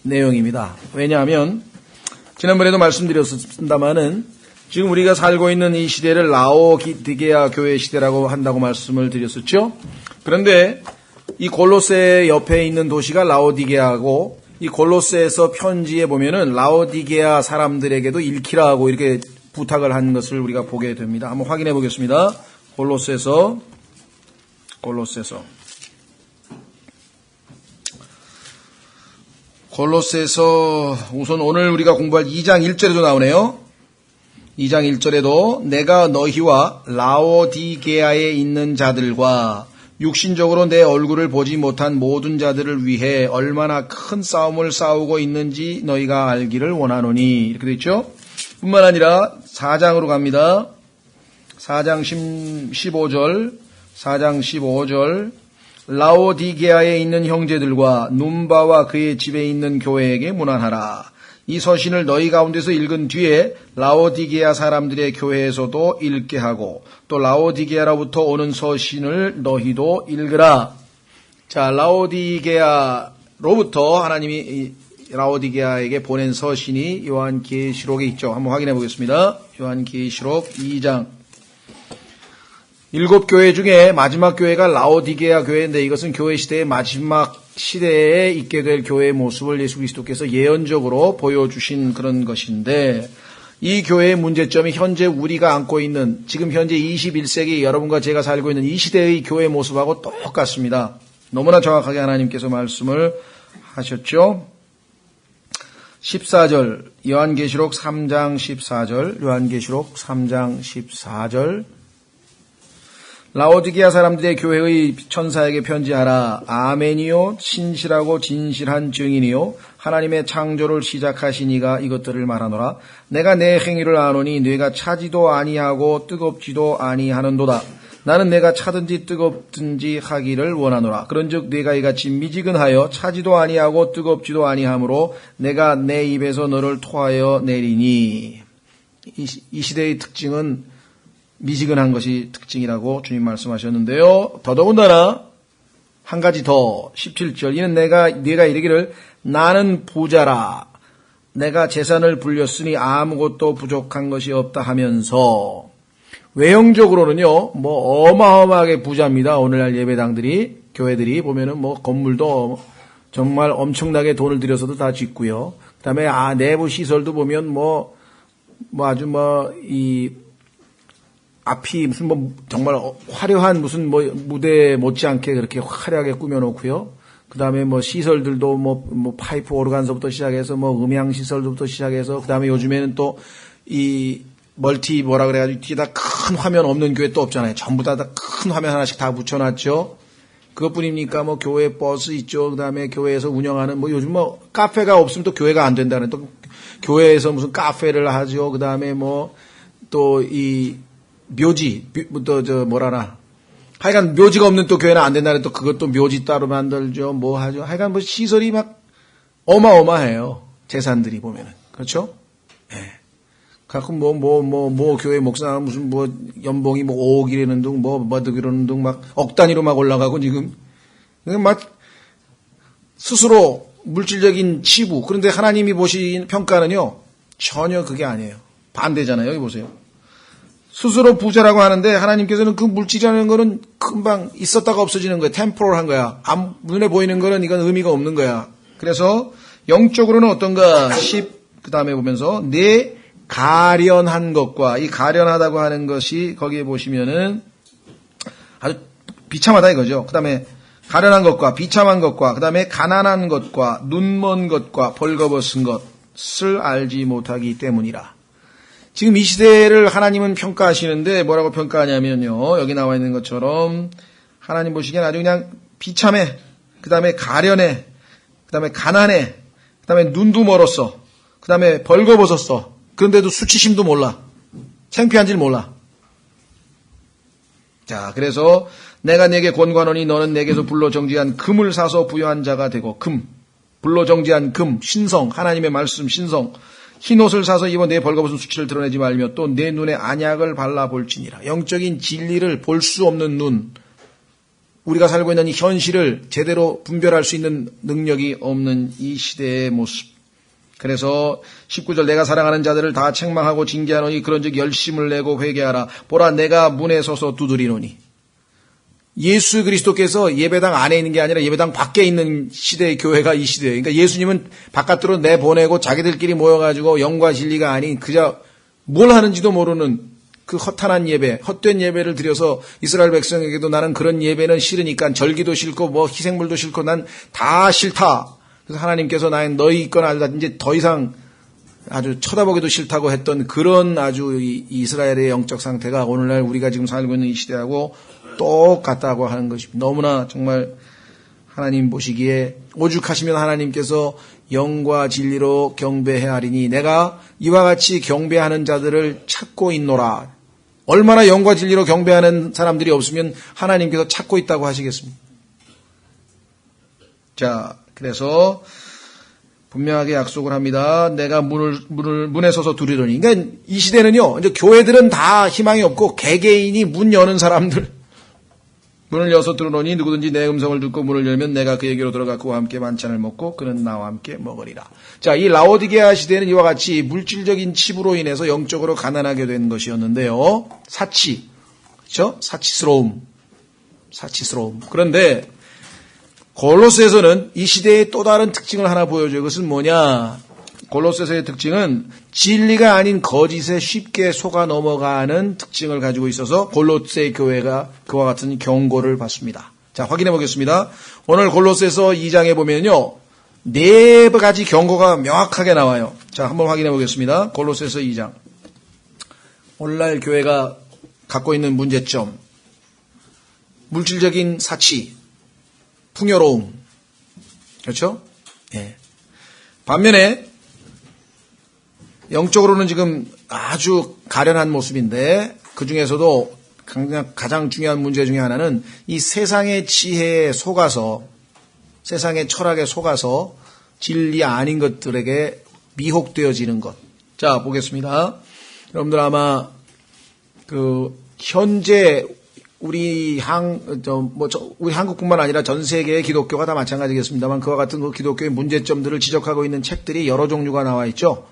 내용입니다. 왜냐하면 지난번에도 말씀드렸습니다마는 지금 우리가 살고 있는 이 시대를 라오디게아 교회 시대라고 한다고 말씀을 드렸었죠. 그런데 이 골로새 옆에 있는 도시가 라오디게아고, 이 골로새에서 편지에 보면은 라오디게아 사람들에게도 읽히라고 이렇게 부탁을 한 것을 우리가 보게 됩니다. 한번 확인해 보겠습니다. 골로새서 우선 오늘 우리가 공부할 2장 1절에도 나오네요. 2장 1절에도 내가 너희와 라오디게아에 있는 자들과 육신적으로 내 얼굴을 보지 못한 모든 자들을 위해 얼마나 큰 싸움을 싸우고 있는지 너희가 알기를 원하노니, 이렇게 되어 있죠. 뿐만 아니라 4장으로 갑니다. 4장 15절 라오디게아에 있는 형제들과 num바와 그의 집에 있는 교회에게 문안하라. 이 서신을 너희 가운데서 읽은 뒤에 라오디게아 사람들의 교회에서도 읽게 하고 또 라오디게아로부터 오는 서신을 너희도 읽으라. 자, 라오디게아로부터 하나님이 라오디게아에게 보낸 서신이 요한계시록에 있죠. 한번 확인해 보겠습니다. 요한계시록 2장. 7교회 중에 마지막 교회가 라오디게아 교회인데, 이것은 교회 시대의 마지막 시대에 있게 될 교회의 모습을 예수 그리스도께서 예언적으로 보여주신 그런 것인데, 이 교회의 문제점이 현재 우리가 안고 있는, 지금 현재 21세기 여러분과 제가 살고 있는 이 시대의 교회 모습하고 똑같습니다. 너무나 정확하게 하나님께서 말씀을 하셨죠. 14절, 요한계시록 3장 14절, 라오디게아 사람들의 교회의 천사에게 편지하라. 아멘이요, 신실하고 진실한 증인이요, 하나님의 창조를 시작하신 이가 이것들을 말하노라. 내가 내 행위를 아노니 네가 차지도 아니하고 뜨겁지도 아니하는도다. 나는 내가 차든지 뜨겁든지 하기를 원하노라. 그런즉 네가 이같이 미지근하여 차지도 아니하고 뜨겁지도 아니하므로 내가 내 입에서 너를 토하여 내리니. 이 시대의 특징은 미지근한 것이 특징이라고 주님 말씀하셨는데요. 더더군다나 한 가지 더, 17절. 이는 네가 이르기를 나는 부자라. 내가 재산을 불렸으니 아무것도 부족한 것이 없다 하면서, 외형적으로는요, 어마어마하게 부자입니다. 오늘날 예배당들이, 교회들이 보면은 건물도 정말 엄청나게 돈을 들여서도 다 짓고요. 그 다음에 내부 시설도 보면 앞이 무슨 정말 화려한 무슨 무대 못지않게 그렇게 화려하게 꾸며놓고요. 그 다음에 시설들도 파이프 오르간서부터 시작해서 음향 시설부터 시작해서, 그 다음에 요즘에는 또 이 멀티 그래가지고 뒤에다 큰 화면 없는 교회 또 없잖아요. 전부 다 큰 화면 하나씩 다 붙여놨죠. 그것뿐입니까? 교회 버스 있죠. 그 다음에 교회에서 운영하는 요즘 카페가 없으면 또 교회가 안 된다는, 또 교회에서 무슨 카페를 하죠. 그 다음에 또 이 묘지, 하여간 묘지가 없는 또 교회는 안 된다는, 또 그것도 묘지 따로 만들죠. 하죠. 하여간 시설이 어마어마해요. 재산들이 보면은. 그렇죠? 예. 네. 가끔 교회 목사 무슨 연봉이 5억이라는 둥, 이러는 둥, 억 단위로 올라가고 지금. 스스로 물질적인 치부. 그런데 하나님이 보신 평가는요, 전혀 그게 아니에요. 반대잖아요. 여기 보세요. 스스로 부자라고 하는데 하나님께서는 그 물질이라는 거는 금방 있었다가 없어지는 거야. 템포럴한 거야. 눈에 보이는 거는 이건 의미가 없는 거야. 그래서 영적으로는 어떤가? 그 다음에 보면서 내 가련한 것과, 이 가련하다고 하는 것이 거기에 보시면은 아주 비참하다 이거죠. 그 다음에 가련한 것과 비참한 것과, 그 다음에 가난한 것과 눈먼 것과 벌거벗은 것을 알지 못하기 때문이라. 지금 이 시대를 하나님은 평가하시는데 뭐라고 평가하냐면요, 여기 나와 있는 것처럼 하나님 보시기엔 아주 그냥 비참해, 그 다음에 가련해, 그 다음에 가난해, 그 다음에 눈도 멀었어, 그 다음에 벌거벗었어. 그런데도 수치심도 몰라, 창피한 줄 몰라. 자, 그래서 내가 네게 권고하노니 너는 내게서 불로 정지한 금을 사서 부여한 자가 되고, 불로 정지한 금, 신성, 하나님의 말씀 신성, 흰옷을 사서 입어 내 벌거벗은 수치를 드러내지 말며 또 내 눈에 안약을 발라볼지니라. 영적인 진리를 볼 수 없는 눈, 우리가 살고 있는 이 현실을 제대로 분별할 수 있는 능력이 없는 이 시대의 모습. 그래서 19절 내가 사랑하는 자들을 다 책망하고 징계하노니 그런즉 열심을 내고 회개하라. 보라 내가 문에 서서 두드리노니. 예수 그리스도께서 예배당 안에 있는 게 아니라 예배당 밖에 있는 시대의 교회가 이 시대예요. 그러니까 예수님은 바깥으로 내보내고 자기들끼리 모여가지고 영과 진리가 아닌 그저 뭘 하는지도 모르는 그 허탄한 예배, 헛된 예배를 드려서 이스라엘 백성에게도 나는 그런 예배는 싫으니까 절기도 싫고 뭐 희생물도 싫고 난 다 싫다. 그래서 하나님께서 나는 너희 있거나 이제 더 이상 아주 쳐다보기도 싫다고 했던 그런 아주 이스라엘의 영적 상태가 오늘날 우리가 지금 살고 있는 이 시대하고 똑같다고 하는 것입니다. 너무나 정말 하나님 보시기에 오죽하시면 하나님께서 영과 진리로 경배해야 하리니 내가 이와 같이 경배하는 자들을 찾고 있노라. 얼마나 영과 진리로 경배하는 사람들이 없으면 하나님께서 찾고 있다고 하시겠습니까? 자, 그래서 분명하게 약속을 합니다. 내가 문에 서서 두드리노니. 그러니까 이 시대는요, 이제 교회들은 다 희망이 없고 개개인이 문 여는 사람들. 문을 여서 들어오니 누구든지 내 음성을 듣고 문을 열면 내가 그에게로 들어가 그와 함께 만찬을 먹고 그는 나와 함께 먹으리라. 자, 이 라오디게아 시대는 이와 같이 물질적인 칩으로 인해서 영적으로 가난하게 된 것이었는데요. 사치, 그렇죠? 사치스러움. 그런데 골로새에서는 이 시대의 또 다른 특징을 하나 보여줘요. 그것은 뭐냐? 골로새서의 특징은 진리가 아닌 거짓에 쉽게 속아 넘어가는 특징을 가지고 있어서 골로새 교회가 그와 같은 경고를 받습니다. 자, 확인해 보겠습니다. 오늘 골로새서 2장에 보면요. 4가지 경고가 명확하게 나와요. 자, 한번 확인해 보겠습니다. 골로새서 2장. 오늘날 교회가 갖고 있는 문제점. 물질적인 사치, 풍요로움. 그렇죠? 예. 반면에 영적으로는 지금 아주 가련한 모습인데 그 중에서도 가장 중요한 문제 중에 하나는 이 세상의 지혜에 속아서 세상의 철학에 속아서 진리 아닌 것들에게 미혹되어지는 것. 자, 보겠습니다. 여러분들 아마 현재 우리 한국뿐만 아니라 전 세계의 기독교가 다 마찬가지겠습니다만 그와 같은 그 기독교의 문제점들을 지적하고 있는 책들이 여러 종류가 나와 있죠.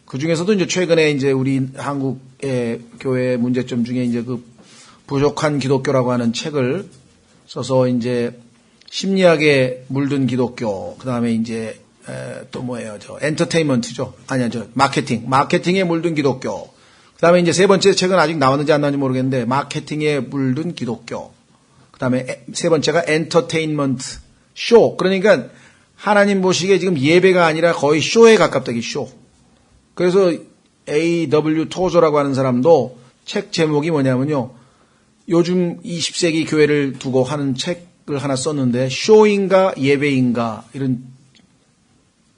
그 중에서도 이제 최근에 이제 우리 한국의 교회 문제점 중에 이제 그 부족한 기독교라고 하는 책을 써서 이제 심리학에 물든 기독교, 그 다음에 이제 또 뭐예요, 엔터테인먼트죠. 마케팅에 물든 기독교. 그 다음에 이제 세 번째 책은 아직 나왔는지 안 나왔는지 모르겠는데 마케팅에 물든 기독교. 그 다음에 세 번째가 엔터테인먼트, 쇼. 그러니까 하나님 보시기에 지금 예배가 아니라 거의 쇼에 가깝다, 이 쇼. 그래서 A.W. 토저라고 하는 사람도 책 제목이 뭐냐면요. 요즘 20세기 교회를 두고 하는 책을 하나 썼는데 쇼인가 예배인가 이런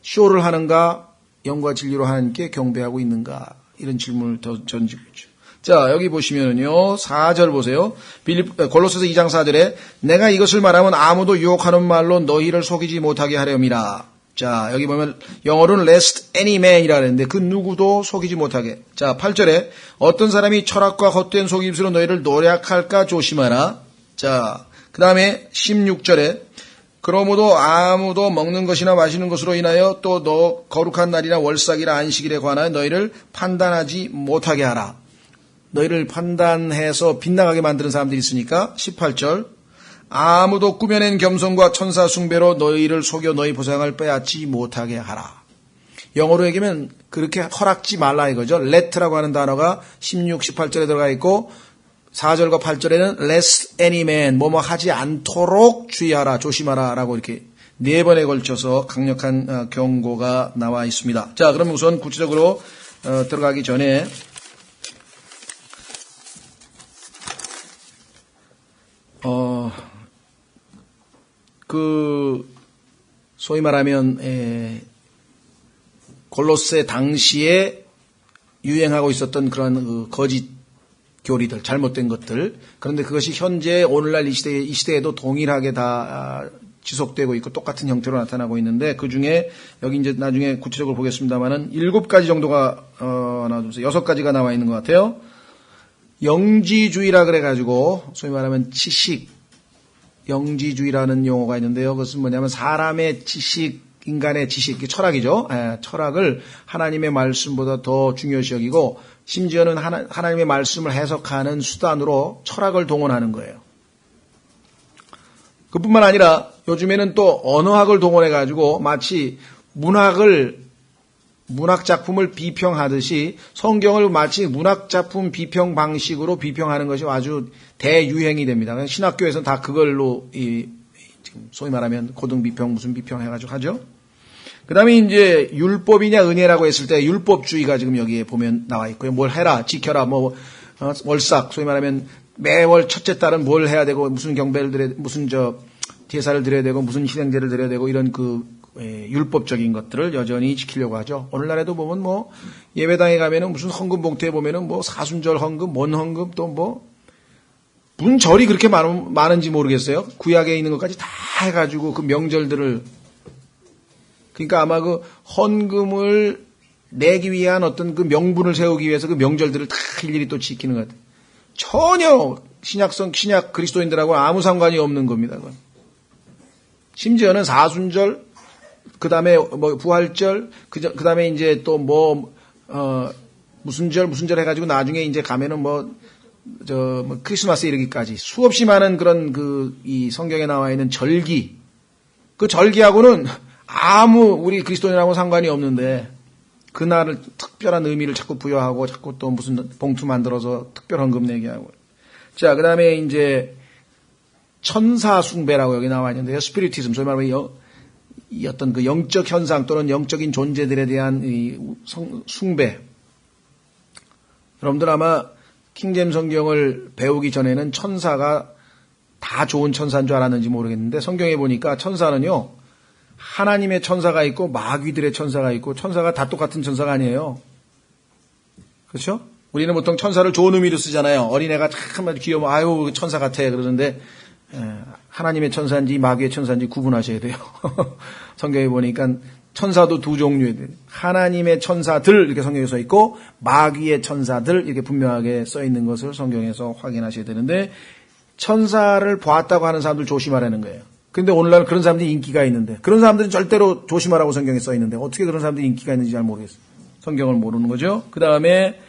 쇼를 하는가 영과 진리로 하나님께 경배하고 있는가 이런 질문을 더 던지고 있죠. 자, 여기 보시면은요. 4절 보세요. 골로새서 2장 4절에 내가 이것을 말하면 아무도 유혹하는 말로 너희를 속이지 못하게 하려미라. 자, 여기 보면 영어로는 lest any man이라 그랬는데 그 누구도 속이지 못하게. 자, 8절에 어떤 사람이 철학과 헛된 속임수로 너희를 노략할까 조심하라. 자, 그 다음에 16절에 그러므로 아무도 먹는 것이나 마시는 것으로 인하여 또 너 거룩한 날이나 월삭이나 안식일에 관하여 너희를 판단하지 못하게 하라. 너희를 판단해서 빗나가게 만드는 사람들이 있으니까 18절 아무도 꾸며낸 겸손과 천사 숭배로 너희를 속여 너희 보상을 빼앗지 못하게 하라. 영어로 얘기하면 그렇게 허락지 말라 이거죠. let라고 하는 단어가 16, 18절에 들어가 있고 4절과 8절에는 lest any man 뭐뭐 하지 않도록 주의하라, 조심하라 라고 이렇게 4번에 걸쳐서 강력한 경고가 나와 있습니다. 자, 그럼 우선 구체적으로 들어가기 전에 소위 말하면 골로새 당시에 유행하고 있었던 그런 거짓 교리들, 잘못된 것들. 그런데 그것이 현재 오늘날 이 시대에도 동일하게 다 지속되고 있고 똑같은 형태로 나타나고 있는데 그 중에 여기 이제 나중에 구체적으로 보겠습니다만은 7가지 정도가 나와주면서 6가지가 나와 있는 것 같아요. 영지주의라 그래가지고 소위 말하면 치식, 영지주의라는 용어가 있는데요. 그것은 뭐냐면 사람의 지식, 인간의 지식, 철학이죠. 철학을 하나님의 말씀보다 더 중요시 여기고 심지어는 하나님의 말씀을 해석하는 수단으로 철학을 동원하는 거예요. 그뿐만 아니라 요즘에는 또 언어학을 동원해가지고 마치 문학작품을 비평하듯이 성경을 마치 문학작품 비평 방식으로 비평하는 것이 아주 대유행이 됩니다. 신학교에서는 다 그걸로 지금 소위 말하면 고등비평 무슨 비평 해가지고 하죠. 그 다음에 이제 율법이냐 은혜라고 했을 때 율법주의가 지금 여기에 보면 나와 있고요. 뭘 해라, 지켜라, 월삭, 소위 말하면 매월 첫째 달은 뭘 해야 되고 무슨 경배를 드려야 되고 무슨 제사를 드려야 되고 무슨 희생제를 드려야 되고 이런 율법적인 것들을 여전히 지키려고 하죠. 오늘날에도 보면 예배당에 가면은 무슨 헌금 봉투에 보면은 사순절 헌금, 뭔 헌금 또 무슨 절이 그렇게 많은지 모르겠어요. 구약에 있는 것까지 다 해가지고 그 명절들을 그러니까 아마 그 헌금을 내기 위한 어떤 그 명분을 세우기 위해서 그 명절들을 다 일일이 또 지키는 것 같아요. 전혀 신약 그리스도인들하고 아무 상관이 없는 겁니다. 그건. 심지어는 사순절, 그 다음에 부활절, 그 다음에 이제 또 무슨 절 해가지고 나중에 이제 가면은 크리스마스 이르기까지 수없이 많은 그런 이 성경에 나와 있는 절기, 그 절기하고는 우리 그리스도인하고 상관이 없는데, 그날을 특별한 의미를 자꾸 부여하고, 자꾸 또 무슨 봉투 만들어서 특별 헌금 내게 하고. 자, 그 다음에 이제, 천사 숭배라고 여기 나와 있는데요. 스피리티즘, 소위 말하면 이 어떤 그 영적 현상 또는 영적인 존재들에 대한 이 숭배. 여러분들 아마 킹제임 성경을 배우기 전에는 천사가 다 좋은 천사인 줄 알았는지 모르겠는데, 성경에 보니까 천사는요, 하나님의 천사가 있고 마귀들의 천사가 있고 천사가 다 똑같은 천사가 아니에요. 그렇죠? 우리는 보통 천사를 좋은 의미로 쓰잖아요. 어린애가 참 귀여워 아유 천사 같아 그러는데 하나님의 천사인지 마귀의 천사인지 구분하셔야 돼요. 성경에 보니까 천사도 두 종류에 돼요. 하나님의 천사들 이렇게 성경에 써 있고 마귀의 천사들 이렇게 분명하게 써 있는 것을 성경에서 확인하셔야 되는데 천사를 보았다고 하는 사람들 조심하라는 거예요. 그런데 오늘날 그런 사람들이 인기가 있는데 그런 사람들은 절대로 조심하라고 성경에 써 있는데 어떻게 그런 사람들이 인기가 있는지 잘 모르겠어요. 성경을 모르는 거죠. 그 다음에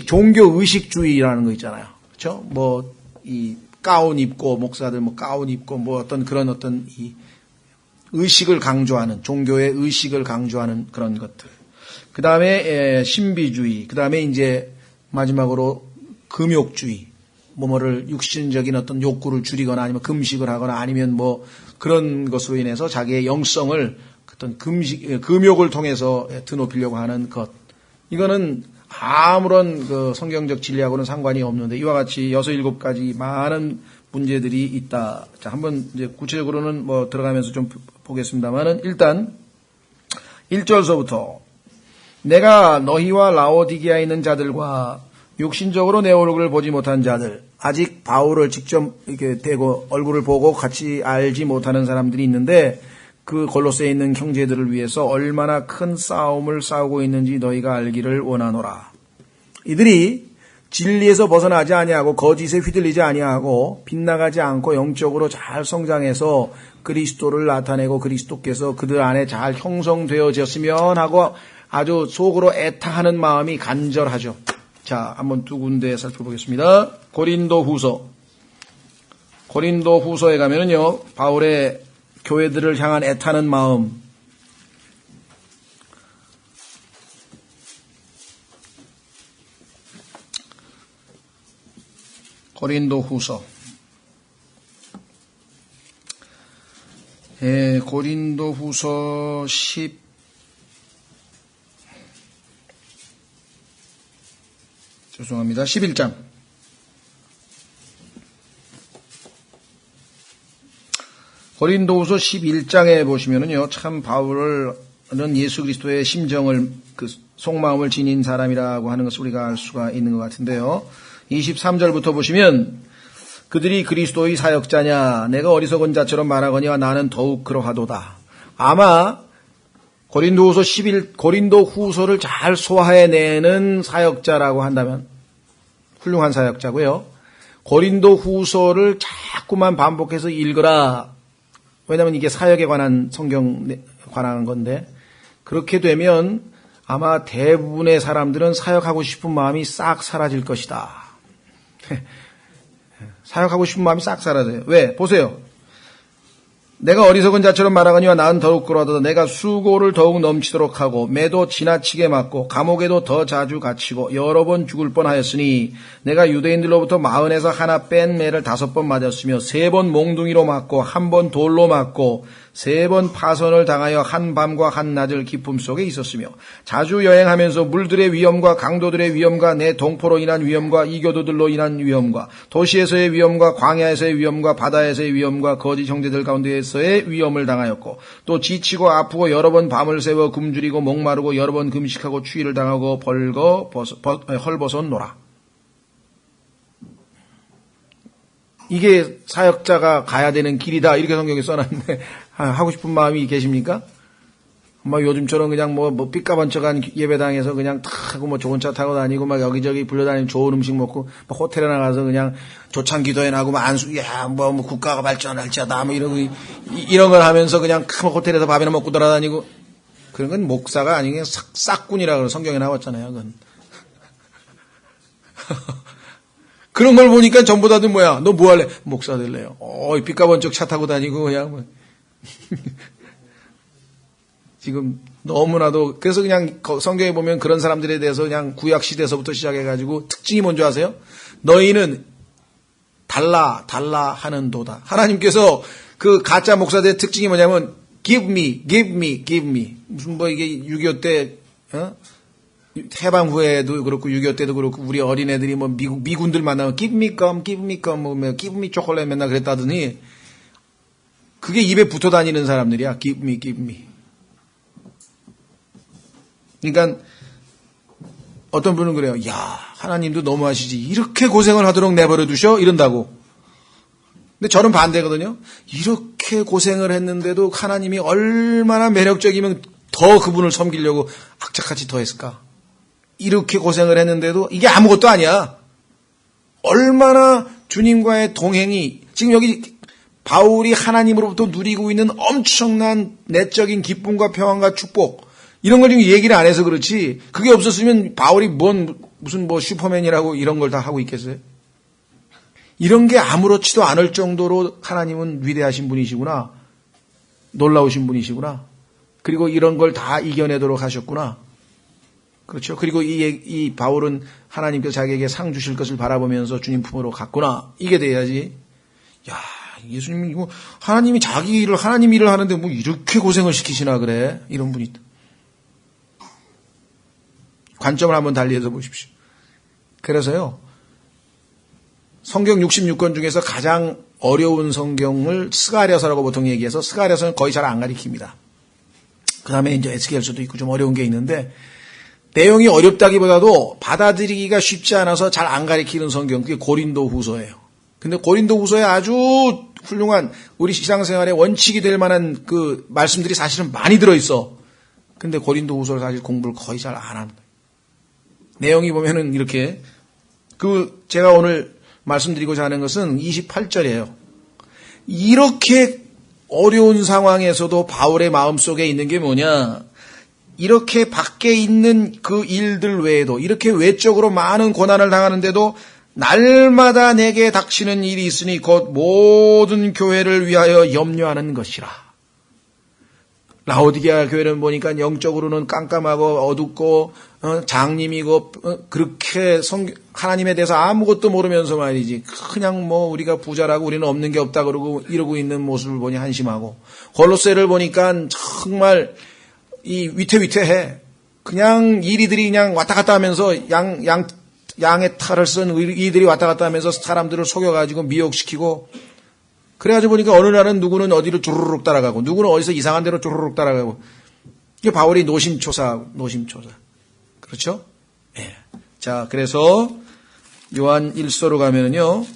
종교 의식주의라는 거 있잖아요. 그렇죠? 이 가운 입고 목사들 가운 입고 어떤 이 의식을 강조하는 종교의 의식을 강조하는 그런 것들. 그 다음에 신비주의. 그 다음에 이제 마지막으로 금욕주의. 뭐를 육신적인 어떤 욕구를 줄이거나 아니면 금식을 하거나 아니면 그런 것으로 인해서 자기의 영성을 어떤 금욕을 통해서 드높이려고 하는 것. 이거는 아무런 성경적 진리하고는 상관이 없는데 이와 같이 6, 7가지 많은 문제들이 있다. 자, 한번 이제 구체적으로는 들어가면서 좀 보겠습니다만은 일단 1절서부터 내가 너희와 라오디게아에 있는 자들과 육신적으로 내 얼굴을 보지 못한 자들, 아직 바울을 직접 이렇게 대고 얼굴을 보고 같이 알지 못하는 사람들이 있는데 그 골로새에 있는 형제들을 위해서 얼마나 큰 싸움을 싸우고 있는지 너희가 알기를 원하노라. 이들이 진리에서 벗어나지 아니하고 거짓에 휘둘리지 아니하고 빗나가지 않고 영적으로 잘 성장해서 그리스도를 나타내고 그리스도께서 그들 안에 잘 형성되어졌으면 하고 아주 속으로 애타하는 마음이 간절하죠. 자, 한번 두 군데 살펴보겠습니다. 고린도후서에 가면은요, 바울의 교회들을 향한 애타는 마음. 고린도후서 11장. 고린도후서 11장에 보시면은요, 참 바울은 예수 그리스도의 심정을, 속마음을 지닌 사람이라고 하는 것을 우리가 알 수가 있는 것 같은데요. 23절부터 보시면, 그들이 그리스도의 사역자냐, 내가 어리석은 자처럼 말하거니와 나는 더욱 그러하도다. 아마, 고린도후서를 잘 소화해내는 사역자라고 한다면, 훌륭한 사역자고요. 고린도후서를 자꾸만 반복해서 읽으라. 왜냐하면 이게 사역에 관한 성경에 관한 건데 그렇게 되면 아마 대부분의 사람들은 사역하고 싶은 마음이 싹 사라질 것이다. 사역하고 싶은 마음이 싹 사라져요. 왜? 보세요. 내가 어리석은 자처럼 말하거니와 나는 더욱 그러하도다. 내가 수고를 더욱 넘치도록 하고 매도 지나치게 맞고 감옥에도 더 자주 갇히고 여러 번 죽을 뻔하였으니 내가 유대인들로부터 40에서 하나 뺀 매를 5번 맞았으며 3번 몽둥이로 맞고 1번 돌로 맞고 3번 파선을 당하여 한 밤과 한 낮을 기쁨 속에 있었으며 자주 여행하면서 물들의 위험과 강도들의 위험과 내 동포로 인한 위험과 이교도들로 인한 위험과 도시에서의 위험과 광야에서의 위험과 바다에서의 위험과 거짓 형제들 가운데에서의 위험을 당하였고 또 지치고 아프고 여러 번 밤을 새워 굶주리고 목마르고 여러 번 금식하고 추위를 당하고 헐벗었노라. 이게 사역자가 가야 되는 길이다 이렇게 성경에 써놨는데 하고 싶은 마음이 계십니까? 막 요즘처럼 그냥 뭐 삐까번쩍한 예배당에서 그냥 탁 하고 뭐 좋은 차 타고 다니고 막 여기저기 불려다니는 좋은 음식 먹고 막 호텔에 나가서 그냥 조찬 기도회 나고 막 안수 뭐 국가가 발전할지어다 뭐 이런 걸 하면서 그냥 큰 호텔에서 밥이나 먹고 돌아다니고 그런 건 목사가 아니고 싹군이라고 성경에 나왔잖아요. 그건. 그런 걸 보니까 전부 다들 뭐야? 너 뭐 할래? 목사 될래요. 삐까번쩍 차 타고 다니고 그냥 뭐. 지금 너무나도 그래서 그냥 성경에 보면 그런 사람들에 대해서 그냥 구약 시대에서부터 시작해가지고 특징이 뭔지 아세요? 너희는 달라 하는 도다. 하나님께서 그 가짜 목사들의 특징이 뭐냐면 give me 무슨 뭐 이게 6.25 때 해방 후에도 그렇고 6.25 때도 그렇고 우리 어린애들이 뭐 미군들 만나면 give me gum 뭐 give me chocolate 맨날 그랬다더니 그게 입에 붙어 다니는 사람들이야. give me. 그러니까 어떤 분은 그래요. 야, 하나님도 너무하시지. 이렇게 고생을 하도록 내버려 두셔? 이런다고. 근데 저는 반대거든요. 이렇게 고생을 했는데도 하나님이 얼마나 매력적이면 더 그분을 섬기려고 악착같이 더 했을까? 이렇게 고생을 했는데도 이게 아무것도 아니야. 얼마나 주님과의 동행이 지금 여기 바울이 하나님으로부터 누리고 있는 엄청난 내적인 기쁨과 평안과 축복 이런 걸 지금 얘기를 안 해서 그렇지 그게 없었으면 바울이 무슨 슈퍼맨이라고 이런 걸 다 하고 있겠어요? 이런 게 아무렇지도 않을 정도로 하나님은 위대하신 분이시구나. 놀라우신 분이시구나. 그리고 이런 걸 다 이겨내도록 하셨구나. 그렇죠. 그리고 이 바울은 하나님께서 자기에게 상 주실 것을 바라보면서 주님 품으로 갔구나. 이게 돼야지. 야, 예수님이 이거 하나님이 자기 일을 하나님 일을 하는데 뭐 이렇게 고생을 시키시나 그래. 이런 분이 있다. 관점을 한번 달리해서 보십시오. 그래서요. 성경 66권 중에서 가장 어려운 성경을 스가랴서라고 보통 얘기해서 스가랴서는 거의 잘 안 가리킵니다. 그 다음에 이제 에스겔서도 있고 좀 어려운 게 있는데 내용이 어렵다기보다도 받아들이기가 쉽지 않아서 잘 안 가리키는 성경 그게 고린도 후서예요. 근데 고린도 후서에 아주 훌륭한 우리 신앙생활의 원칙이 될 만한 그 말씀들이 사실은 많이 들어있어. 근데 고린도 후서를 사실 공부를 거의 잘 안 합니다. 내용이 보면은 이렇게 제가 오늘 말씀드리고자 하는 것은 28절이에요. 이렇게 어려운 상황에서도 바울의 마음속에 있는 게 뭐냐? 이렇게 밖에 있는 그 일들 외에도 이렇게 외적으로 많은 고난을 당하는데도 날마다 내게 닥치는 일이 있으니 곧 모든 교회를 위하여 염려하는 것이라. 라오디게아 교회는 보니까 영적으로는 깜깜하고 어둡고 장님이고 그렇게 하나님에 대해서 아무것도 모르면서 말이지 그냥 뭐 우리가 부자라고 우리는 없는 게 없다 그러고 이러고 있는 모습을 보니 한심하고 골로새를 보니까 정말 이 위태위태해. 그냥 이리들이 그냥 왔다 갔다 하면서 양의 탈을 쓴 이들이 왔다 갔다 하면서 사람들을 속여가지고 미혹시키고 그래가지고 보니까 어느 날은 누구는 어디로 주르륵 따라가고 누구는 어디서 이상한 데로 주르륵 따라가고 이게 바울이 노심초사. 그렇죠? 예. 자, 그래서 요한 1서로 가면은요,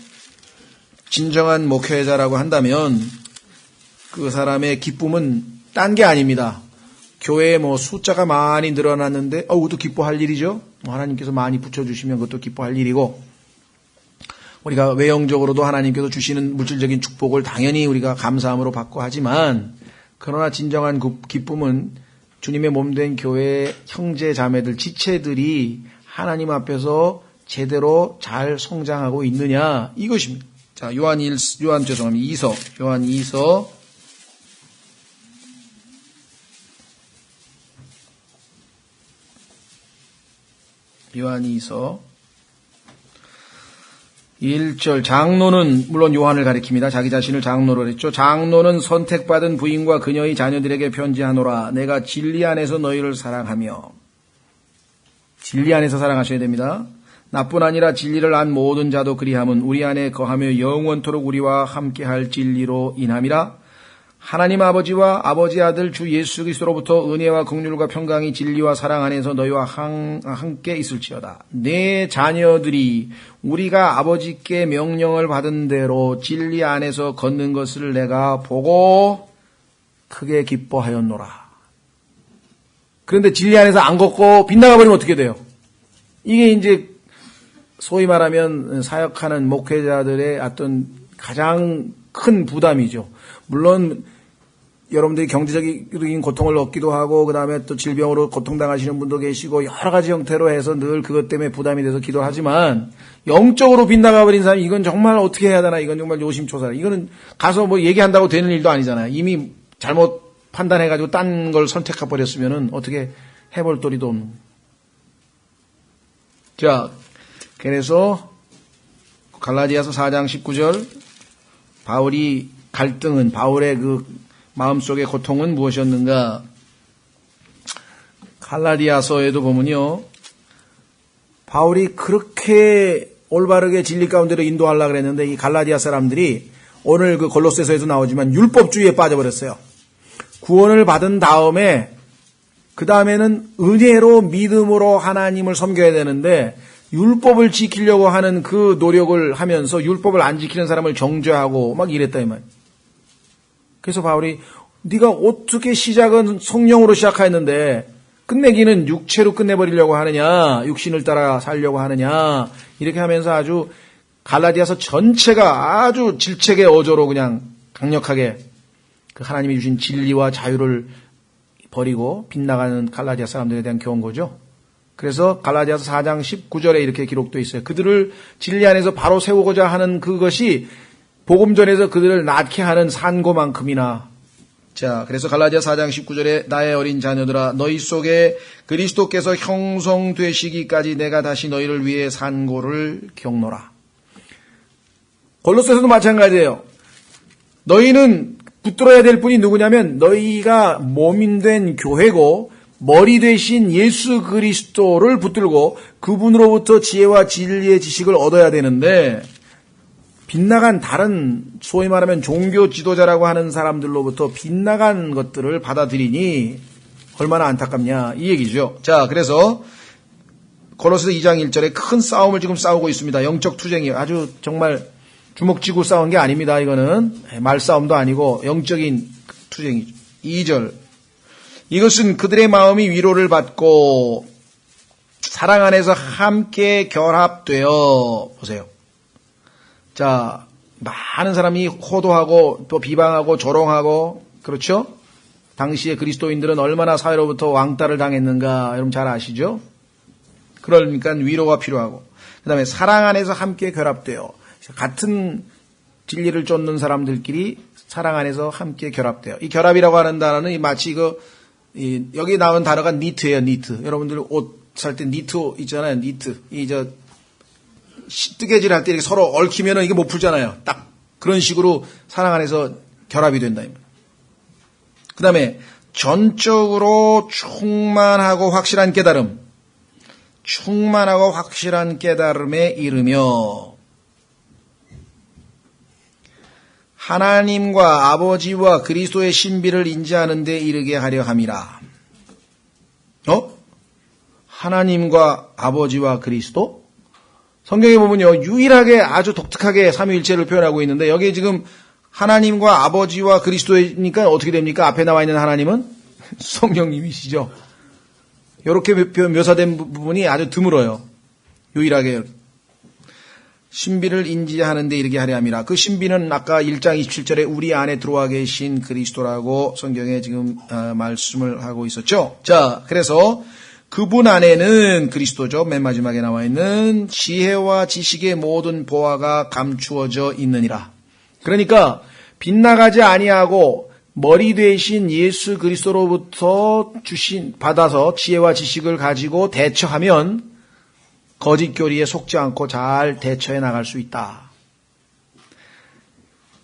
진정한 목회자라고 한다면 그 사람의 기쁨은 딴 게 아닙니다. 교회에 뭐 숫자가 많이 늘어났는데, 그것도 기뻐할 일이죠. 하나님께서 많이 붙여주시면 그것도 기뻐할 일이고, 우리가 외형적으로도 하나님께서 주시는 물질적인 축복을 당연히 우리가 감사함으로 받고 하지만 그러나 진정한 기쁨은 주님의 몸된 교회 형제 자매들 지체들이 하나님 앞에서 제대로 잘 성장하고 있느냐 이것입니다. 자, 요한 2서 요한 2서 1절 장로는 물론 요한을 가리킵니다. 자기 자신을 장로로 했죠. 장로는 선택받은 부인과 그녀의 자녀들에게 편지하노라. 내가 진리 안에서 너희를 사랑하며 진리 안에서 사랑하셔야 됩니다. 나뿐 아니라 진리를 안 모든 자도 그리함은 우리 안에 거하며 영원토록 우리와 함께할 진리로 인함이라. 하나님 아버지와 아버지 아들 주 예수 그리스도로부터 은혜와 긍휼과 평강이 진리와 사랑 안에서 너희와 함께 있을지어다. 내 자녀들이 우리가 아버지께 명령을 받은 대로 진리 안에서 걷는 것을 내가 보고 크게 기뻐하였노라. 그런데 진리 안에서 안 걷고 빗나가 버리면 어떻게 돼요? 이게 이제 소위 말하면 사역하는 목회자들의 어떤 가장 큰 부담이죠. 물론 여러분들이 경제적인 고통을 얻기도 하고 그다음에 또 질병으로 고통당하시는 분도 계시고 여러 가지 형태로 해서 늘 그것 때문에 부담이 돼서 기도하지만 영적으로 빗나가버린 사람이 이건 정말 어떻게 해야 되나 이건 정말 요심초사라. 이거는 가서 뭐 얘기한다고 되는 일도 아니잖아요. 이미 잘못 판단해가지고 딴 걸 선택해버렸으면은 어떻게 해볼 도리도 없는. 자, 그래서 갈라디아서 4장 19절 바울의 그 마음속의 고통은 무엇이었는가? 갈라디아서에도 보면요. 바울이 그렇게 올바르게 진리 가운데로 인도하려고 그랬는데 이 갈라디아 사람들이 오늘 그 골로새서에도 나오지만 율법주의에 빠져버렸어요. 구원을 받은 다음에 그 다음에는 은혜로 믿음으로 하나님을 섬겨야 되는데 율법을 지키려고 하는 그 노력을 하면서 율법을 안 지키는 사람을 정죄하고 막 이랬다 이 말. 그래서 바울이 네가 어떻게 시작은 성령으로 시작했는데 끝내기는 육체로 끝내버리려고 하느냐, 육신을 따라 살려고 하느냐 이렇게 하면서 아주 갈라디아서 전체가 아주 질책의 어조로 그냥 강력하게 그 하나님이 주신 진리와 자유를 버리고 빗나가는 갈라디아 사람들에 대한 경고죠. 그래서 갈라디아서 4장 19절에 이렇게 기록되어 있어요. 그들을 진리 안에서 바로 세우고자 하는 그것이 복음 전에서 그들을 낳게 하는 산고만큼이나. 자, 그래서 갈라디아 4장 19절에 나의 어린 자녀들아 너희 속에 그리스도께서 형성되시기까지 내가 다시 너희를 위해 산고를 겪노라. 골로새서도 마찬가지예요. 너희는 붙들어야 될 분이 누구냐면 너희가 몸인 교회고 머리 되신 예수 그리스도를 붙들고 그분으로부터 지혜와 진리의 지식을 얻어야 되는데 빗나간 다른 소위 말하면 종교 지도자라고 하는 사람들로부터 빗나간 것들을 받아들이니 얼마나 안타깝냐 이 얘기죠. 자, 그래서 골로새서 2장 1절에 큰 싸움을 지금 싸우고 있습니다. 영적 투쟁이 아주 정말 주먹쥐고 싸운 게 아닙니다. 이거는 말싸움도 아니고 영적인 투쟁이죠. 2절 이것은 그들의 마음이 위로를 받고 사랑 안에서 함께 결합되어 보세요. 자, 많은 사람이 호도하고 또 비방하고 조롱하고 그렇죠? 당시에 그리스도인들은 얼마나 사회로부터 왕따를 당했는가 여러분 잘 아시죠? 그러니까 위로가 필요하고 그 다음에 사랑 안에서 함께 결합되어 같은 진리를 쫓는 사람들끼리 사랑 안에서 함께 결합돼요. 이 결합이라고 하는 단어는 마치 여기 나온 단어가 니트예요, 니트. 여러분들 옷 살 때 니트 있잖아요, 니트. 뜨개질 할 때 이렇게 서로 얽히면은 이게 못 풀잖아요. 딱 그런 식으로 사랑 안에서 결합이 된다. 그 다음에 전적으로 충만하고 확실한 깨달음에 이르며 하나님과 아버지와 그리스도의 신비를 인지하는 데 이르게 하려 함이라. 하나님과 아버지와 그리스도? 성경에 보면요, 유일하게 아주 독특하게 삼위일체를 표현하고 있는데 여기에 지금 하나님과 아버지와 그리스도니까 어떻게 됩니까? 앞에 나와 있는 하나님은 성령님이시죠. 이렇게 묘사된 부분이 아주 드물어요. 유일하게. 신비를 인지하는데 이르게 하려 함이라. 그 신비는 아까 1장 27절에 우리 안에 들어와 계신 그리스도라고 성경에 지금 말씀을 하고 있었죠. 자, 그래서 그분 안에는 그리스도죠. 맨 마지막에 나와 있는 지혜와 지식의 모든 보화가 감추어져 있느니라. 그러니까 빗나가지 아니하고 머리 되신 예수 그리스도로부터 받아서 지혜와 지식을 가지고 대처하면 거짓 교리에 속지 않고 잘 대처해 나갈 수 있다.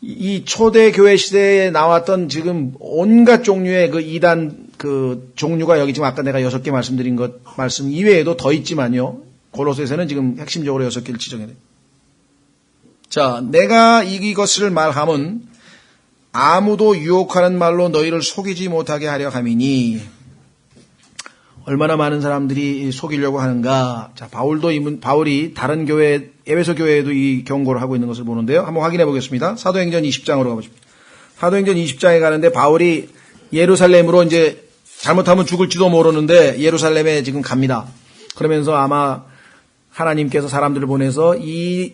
이 초대 교회 시대에 나왔던 지금 온갖 종류의 그 이단 그 종류가 여기 지금 아까 내가 6개 말씀드린 것 말씀 이외에도 더 있지만요. 골로새서는 지금 핵심적으로 6개를 지정해요. 자, 내가 이것을 말함은 아무도 유혹하는 말로 너희를 속이지 못하게 하려 함이니. 얼마나 많은 사람들이 속이려고 하는가. 자, 바울이 다른 교회, 에베소 교회에도 이 경고를 하고 있는 것을 보는데요. 한번 확인해 보겠습니다. 사도행전 20장으로 가보십시오. 사도행전 20장에 가는데 바울이 예루살렘으로 이제 잘못하면 죽을지도 모르는데 예루살렘에 지금 갑니다. 그러면서 아마 하나님께서 사람들을 보내서 이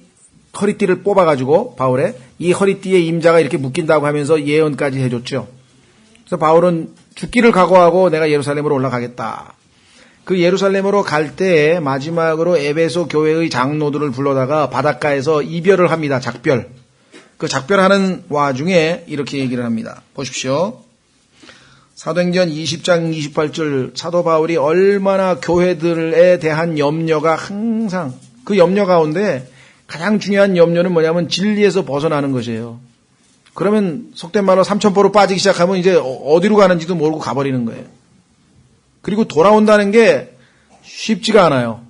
허리띠를 뽑아가지고 바울의 이 허리띠에 임자가 이렇게 묶인다고 하면서 예언까지 해줬죠. 그래서 바울은 죽기를 각오하고 내가 예루살렘으로 올라가겠다. 그 예루살렘으로 갈 때 마지막으로 에베소 교회의 장로들을 불러다가 바닷가에서 이별을 합니다. 작별. 그 작별하는 와중에 이렇게 얘기를 합니다. 보십시오. 사도행전 20장 28절 사도 바울이 얼마나 교회들에 대한 염려가 항상 그 염려 가운데 가장 중요한 염려는 뭐냐면 진리에서 벗어나는 것이에요. 그러면 속된 말로 삼천포로 빠지기 시작하면 이제 어디로 가는지도 모르고 가버리는 거예요. 그리고 돌아온다는 게 쉽지가 않아요.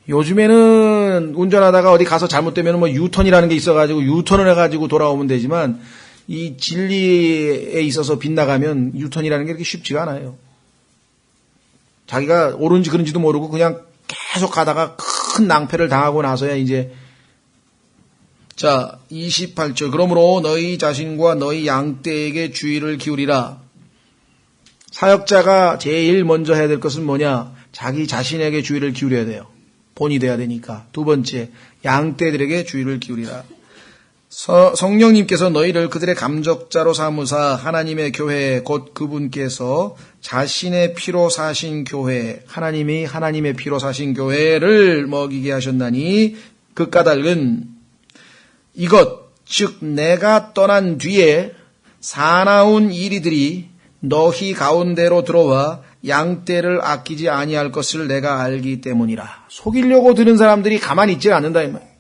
요즘에는 운전하다가 어디 가서 잘못되면 뭐 유턴이라는 게 있어가지고 유턴을 해가지고 돌아오면 되지만 이 진리에 있어서 빗나가면 유턴이라는 게 그렇게 쉽지가 않아요. 자기가 옳은지 그른지도 모르고 그냥 계속 가다가 큰 낭패를 당하고 나서야 이제 자 28절 그러므로 너희 자신과 너희 양떼에게 주의를 기울이라. 사역자가 제일 먼저 해야 될 것은 뭐냐? 자기 자신에게 주의를 기울여야 돼요. 본이 돼야 되니까. 두 번째, 양떼들에게 주의를 기울이라. 성령님께서 너희를 그들의 감적자로 삼으사 하나님의 교회 곧 그분께서 자신의 피로 사신 교회 하나님이 하나님의 피로 사신 교회를 먹이게 하셨나니 그 까닭은 이것 즉 내가 떠난 뒤에 사나운 이리들이 너희 가운데로 들어와 양떼를 아끼지 아니할 것을 내가 알기 때문이라. 속이려고 드는 사람들이 가만히 있지 않는다 이 말이에요.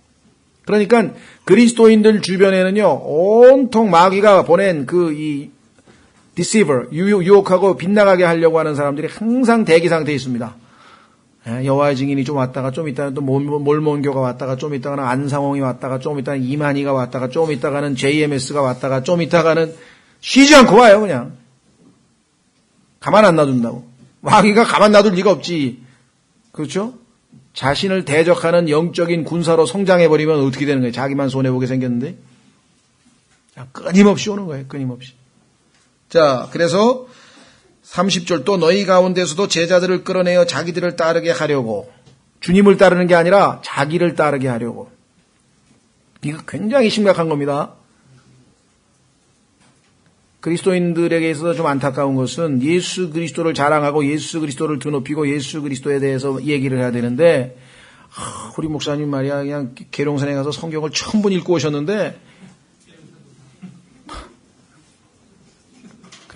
그러니까 그리스도인들 주변에는요 온통 마귀가 보낸 이 deceiver 유혹하고 빗나가게 하려고 하는 사람들이 항상 대기 상태에 있습니다. 여호와의 증인이 좀 왔다가 좀 있다가 또 몰몬교가 왔다가 좀 있다가는 안상홍이 왔다가 좀 있다가 이만희가 왔다가 좀 있다가는 JMS가 왔다가 좀 있다가는 쉬지 않고 와요 그냥. 가만 안 놔둔다고. 마귀가 가만 놔둘 리가 없지. 그렇죠? 자신을 대적하는 영적인 군사로 성장해버리면 어떻게 되는 거예요? 자기만 손해보게 생겼는데. 끊임없이 오는 거예요. 끊임없이. 자, 그래서 30절 또 너희 가운데서도 제자들을 끌어내어 자기들을 따르게 하려고. 주님을 따르는 게 아니라 자기를 따르게 하려고. 이거 굉장히 심각한 겁니다. 그리스도인들에게 있어서 좀 안타까운 것은 예수 그리스도를 자랑하고 예수 그리스도를 드높이고 예수 그리스도에 대해서 얘기를 해야 되는데 우리 목사님 말이야 그냥 계룡산에 가서 성경을 1000번 읽고 오셨는데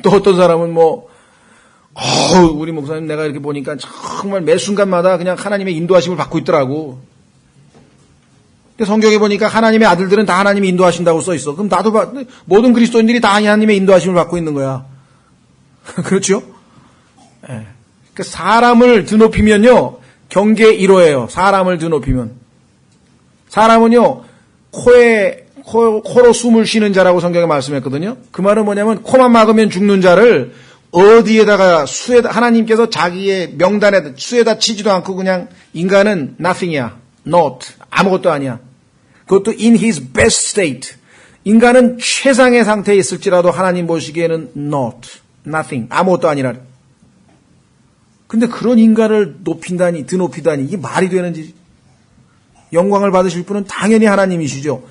또 어떤 사람은 우리 목사님 내가 이렇게 보니까 정말 매 순간마다 그냥 하나님의 인도하심을 받고 있더라고. 성경에 보니까 하나님의 아들들은 다 하나님이 인도하신다고 써 있어. 그럼 나도 모든 그리스도인들이 다 하나님의 인도하심을 받고 있는 거야. 그렇죠? 네. 그러니까 사람을 드높이면요 경계 1호예요. 사람을 드높이면 사람은요 코로 숨을 쉬는 자라고 성경에 말씀했거든요. 그 말은 뭐냐면 코만 막으면 죽는 자를 어디에다가 하나님께서 자기의 명단에 수에다 치지도 않고 그냥 인간은 nothing이야. not 아무것도 아니야. 그것도 in his best state. 인간은 최상의 상태에 있을지라도 하나님 보시기에는 not, nothing, 아무것도 아니라. 근데 그런 인간을 높인다니, 드높이다니 이게 말이 되는지. 영광을 받으실 분은 당연히 하나님이시죠.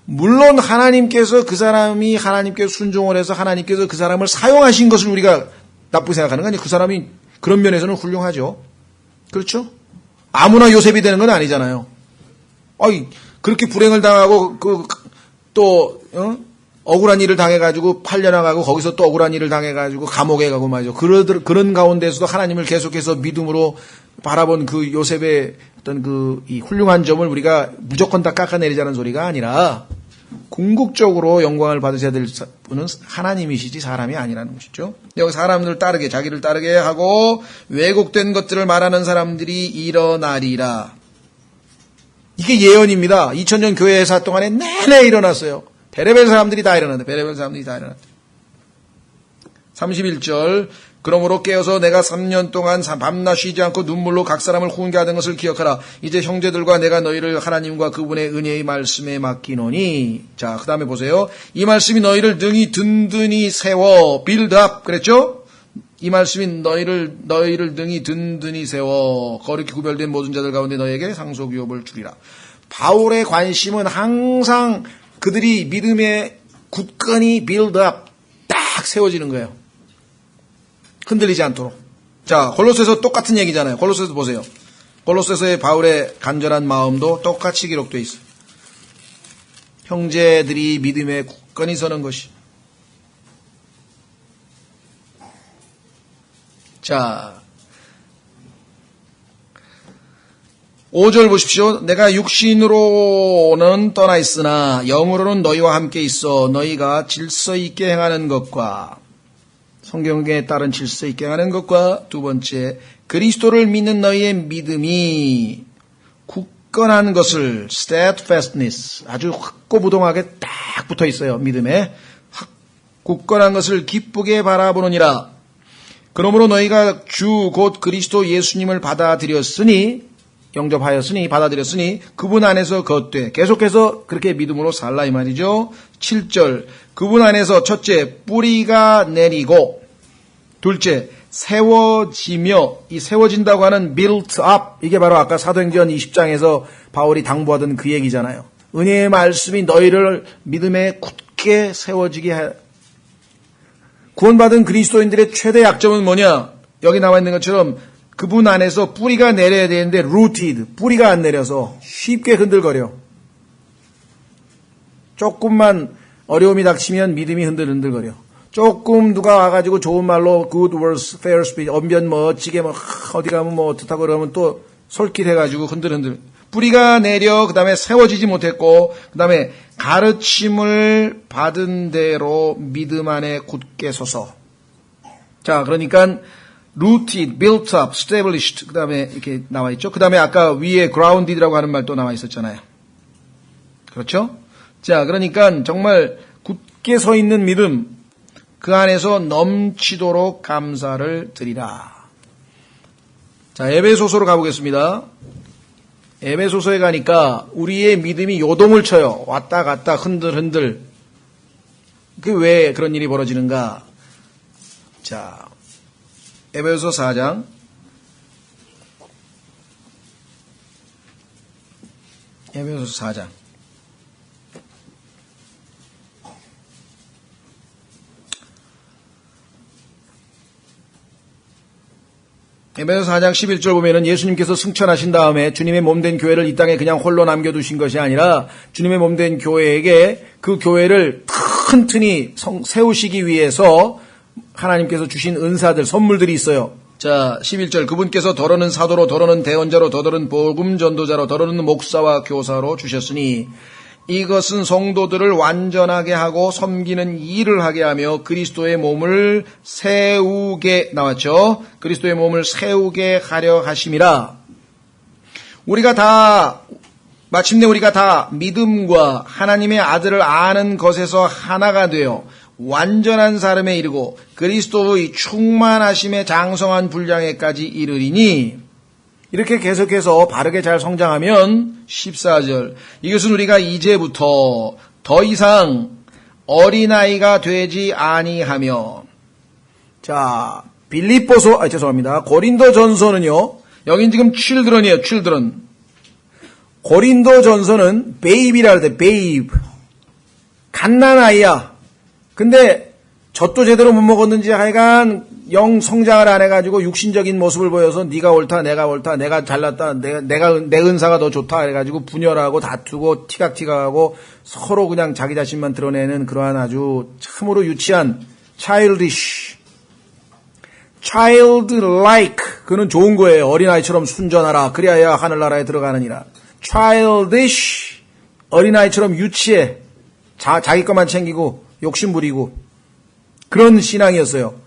물론 하나님께서 그 사람이 하나님께 순종을 해서 하나님께서 그 사람을 사용하신 것을 우리가 나쁘게 생각하는 거 아니에요. 그 사람이 그런 면에서는 훌륭하죠. 그렇죠? 아무나 요셉이 되는 건 아니잖아요. 그렇게 불행을 당하고 억울한 일을 당해가지고 팔려나가고 거기서 또 억울한 일을 당해가지고 감옥에 가고 말이죠. 그런 가운데서도 하나님을 계속해서 믿음으로 바라본 그 요셉의 어떤 이 훌륭한 점을 우리가 무조건 다 깎아내리자는 소리가 아니라 궁극적으로 영광을 받으셔야 될 분은 하나님이시지 사람이 아니라는 것이죠. 여기 사람들 따르게 자기를 따르게 하고 왜곡된 것들을 말하는 사람들이 일어나리라. 이게 예언입니다. 2000년 교회 회사 동안에 내내 일어났어요. 별의별 사람들이 다 일어났다. 별의별 사람들이 다 일어났다. 31절 그러므로 깨어서 내가 3년 동안 밤낮 쉬지 않고 눈물로 각 사람을 훈계하던 것을 기억하라. 이제 형제들과 내가 너희를 하나님과 그분의 은혜의 말씀에 맡기노니. 자, 그 다음에 보세요. 이 말씀이 너희를 능히 든든히 세워 build up 그랬죠? 이 말씀이 너희를 능히 든든히 세워 거룩히 구별된 모든 자들 가운데 너희에게 상속유업을 주리라. 바울의 관심은 항상 그들이 믿음에 굳건히 build up 딱 세워지는 거예요. 흔들리지 않도록. 자, 골로새서 똑같은 얘기잖아요. 골로새서 보세요. 골로새서의 바울의 간절한 마음도 똑같이 기록되어 있어요. 형제들이 믿음에 굳건히 서는 것이. 자, 5절 보십시오. 내가 육신으로는 떠나 있으나 영으로는 너희와 함께 있어 너희가 질서 있게 행하는 것과 성경에 따른 질서 있게 행하는 것과 두 번째 그리스도를 믿는 너희의 믿음이 굳건한 것을 steadfastness 아주 확고부동하게 딱 붙어 있어요. 믿음에 굳건한 것을 기쁘게 바라보느니라. 그러므로 너희가 주 곧 그리스도 예수님을 받아들였으니 그분 안에서 겉되 계속해서 그렇게 믿음으로 살라 이 말이죠. 7절 그분 안에서 첫째 뿌리가 내리고 둘째 세워지며 이 세워진다고 하는 built up 이게 바로 아까 사도행전 20장에서 바울이 당부하던 그 얘기잖아요. 은혜의 말씀이 너희를 믿음에 굳게 세워지게 해. 구원받은 그리스도인들의 최대 약점은 뭐냐? 여기 나와 있는 것처럼 그분 안에서 뿌리가 내려야 되는데 rooted, 뿌리가 안 내려서 쉽게 흔들거려. 조금만 어려움이 닥치면 믿음이 흔들거려. 조금 누가 와가지고 좋은 말로 good words, fair speech, 언변 멋지게 어디 가면 어떻다고 그러면 또 솔깃해가지고 흔들. 뿌리가 내려 그 다음에 세워지지 못했고 그 다음에 가르침을 받은 대로 믿음 안에 굳게 서서. 자, 그러니까 rooted, built up, established 그 다음에 이렇게 나와 있죠. 그 다음에 아까 위에 grounded라고 하는 말도 나와 있었잖아요. 그렇죠? 자, 그러니까 정말 굳게 서 있는 믿음 그 안에서 넘치도록 감사를 드리라. 자, 에베소서로 가보겠습니다. 에베소서에 가니까 우리의 믿음이 요동을 쳐요. 왔다 갔다 흔들. 그 왜 그런 일이 벌어지는가? 자, 에베소서 4장. 에베소서 4장. 에베소서 4장 11절 보면은 예수님께서 승천하신 다음에 주님의 몸된 교회를 이 땅에 그냥 홀로 남겨두신 것이 아니라 주님의 몸된 교회에게 그 교회를 튼튼히 세우시기 위해서 하나님께서 주신 은사들, 선물들이 있어요. 자, 11절 그분께서 더러는 사도로, 더러는 대언자로, 더러는 복음 전도자로, 더러는 목사와 교사로 주셨으니 이것은 성도들을 완전하게 하고 섬기는 일을 하게 하며 그리스도의 몸을 세우게 나왔죠. 그리스도의 몸을 세우게 하려 하심이라. 마침내 우리가 다 믿음과 하나님의 아들을 아는 것에서 하나가 되어 완전한 사람에 이르고 그리스도의 충만하심에 장성한 분량에까지 이르리니 이렇게 계속해서 바르게 잘 성장하면 14절 이것은 우리가 이제부터 더 이상 어린아이가 되지 아니하며. 자, 고린도전서는요. 여긴 지금 children이에요. children. 고린도전서는 베이비라 그러대. 베이브. 갓난아이야. 근데 젖도 제대로 못 먹었는지 하여간 영 성장을 안 해가지고 육신적인 모습을 보여서 네가 옳다, 내가 옳다, 내가 잘났다, 내 은사가 더 좋다 해가지고 분열하고 다투고 티각티각하고 서로 그냥 자기 자신만 드러내는 그러한 아주 참으로 유치한 childlike 그는 좋은 거예요. 어린아이처럼 순전하라. 그래야 하늘나라에 들어가느니라. childish 어린아이처럼 유치해. 자기 것만 챙기고 욕심 부리고 그런 신앙이었어요.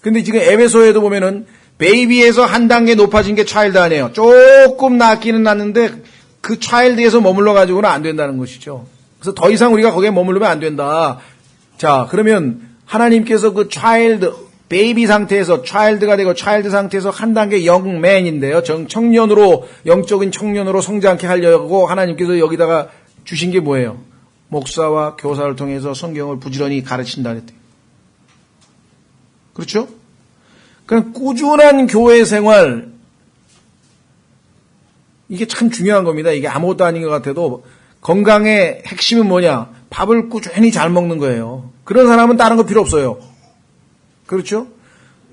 근데 지금 에베소에도 보면은 베이비에서 한 단계 높아진 게 차일드 아니에요. 조금 낫기는 낫는데 그 차일드에서 머물러 가지고는 안 된다는 것이죠. 그래서 더 이상 우리가 거기에 머물르면 안 된다. 자, 그러면 하나님께서 그 차일드 베이비 상태에서 차일드가 되고 차일드 상태에서 한 단계 영맨인데요. 청년으로 영적인 청년으로 성장케 하려고 하나님께서 여기다가 주신 게 뭐예요? 목사와 교사를 통해서 성경을 부지런히 가르친다 그랬대요. 그렇죠? 그냥 꾸준한 교회 생활 이게 참 중요한 겁니다. 이게 아무것도 아닌 것 같아도 건강의 핵심은 뭐냐? 밥을 꾸준히 잘 먹는 거예요. 그런 사람은 다른 거 필요 없어요. 그렇죠?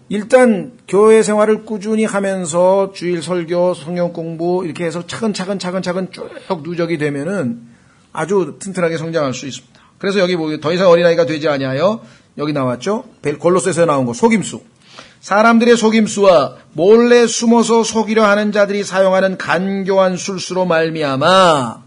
일단 교회 생활을 꾸준히 하면서 주일 설교, 성경 공부 이렇게 해서 차근차근 쭉 누적이 되면은 아주 튼튼하게 성장할 수 있습니다. 그래서 여기 더 이상 어린아이가 되지 아니하여 여기 나왔죠? 골로새서에 나온 거 속임수. 사람들의 속임수와 몰래 숨어서 속이려 하는 자들이 사용하는 간교한 술수로 말미암아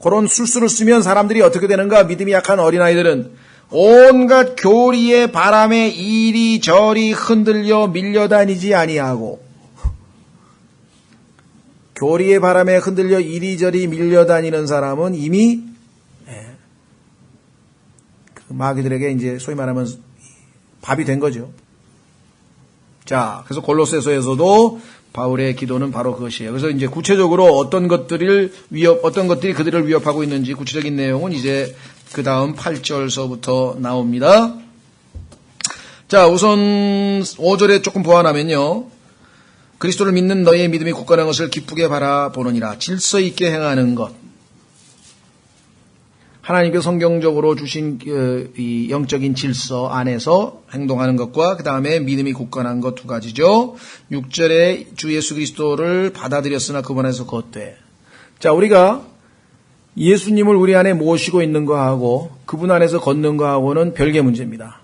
그런 술수를 쓰면 사람들이 어떻게 되는가? 믿음이 약한 어린아이들은 온갖 교리의 바람에 이리저리 흔들려 밀려다니지 아니하고 교리의 바람에 흔들려 이리저리 밀려다니는 사람은 이미 마귀들에게 이제 소위 말하면 밥이 된 거죠. 자, 그래서 골로새서에서도 바울의 기도는 바로 그것이에요. 그래서 이제 구체적으로 어떤 것들이 그들을 위협하고 있는지 구체적인 내용은 이제 그 다음 8절서부터 나옵니다. 자, 우선 5절에 조금 보완하면요. 그리스도를 믿는 너희의 믿음이 굳건한 것을 기쁘게 바라보느니라. 질서 있게 행하는 것. 하나님께서 성경적으로 주신 이 영적인 질서 안에서 행동하는 것과 그 다음에 믿음이 굳건한 것 두 가지죠. 6절에 주 예수 그리스도를 받아들였으나 그분 안에서 걷되. 자, 우리가 예수님을 우리 안에 모시고 있는 거하고 그분 안에서 걷는 거하고는 별개 문제입니다.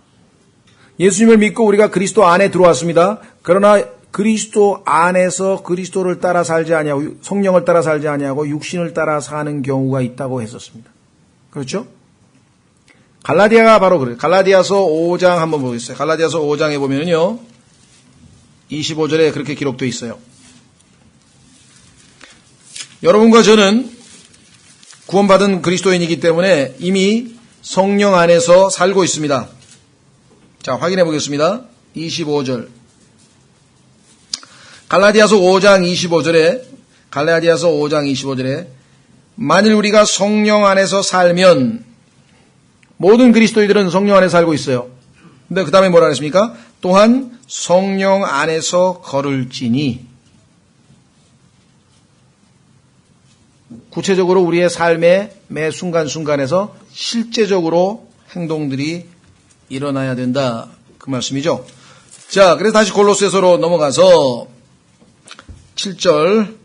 예수님을 믿고 우리가 그리스도 안에 들어왔습니다. 그러나 그리스도 안에서 그리스도를 따라 살지 아니하고 성령을 따라 살지 아니하고 육신을 따라 사는 경우가 있다고 했었습니다. 그렇죠? 갈라디아가 바로 그래요. 갈라디아서 5장 한번 보겠어요. 갈라디아서 5장에 보면요. 25절에 그렇게 기록되어 있어요. 여러분과 저는 구원받은 그리스도인이기 때문에 이미 성령 안에서 살고 있습니다. 자, 확인해 보겠습니다. 25절. 갈라디아서 5장 25절에 만일 우리가 성령 안에서 살면 모든 그리스도인들은 성령 안에 살고 있어요. 근데 그 다음에 뭐라 그랬습니까? 또한 성령 안에서 걸을지니 구체적으로 우리의 삶의 매 순간순간에서 실제적으로 행동들이 일어나야 된다. 그 말씀이죠. 자, 그래서 다시 골로새서로 넘어가서 7절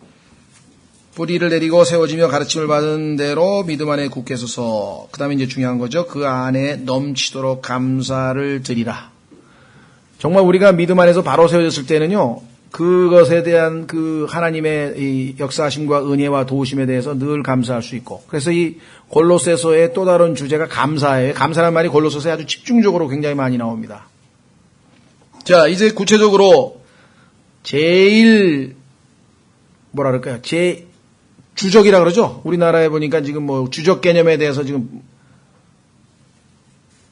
뿌리를 내리고 세워지며 가르침을 받은 대로 믿음 안에 굳게 서서 그 다음에 이제 중요한 거죠. 그 안에 넘치도록 감사를 드리라. 정말 우리가 믿음 안에서 바로 세워졌을 때는요. 그것에 대한 그 하나님의 이 역사하심과 은혜와 도우심에 대해서 늘 감사할 수 있고 그래서 이 골로새서의 또 다른 주제가 감사예요. 감사라는 말이 골로새서에 아주 집중적으로 굉장히 많이 나옵니다. 자, 이제 구체적으로 제일 뭐라 그럴까요? 주적이라 그러죠? 우리나라에 보니까 지금 뭐 주적 개념에 대해서 지금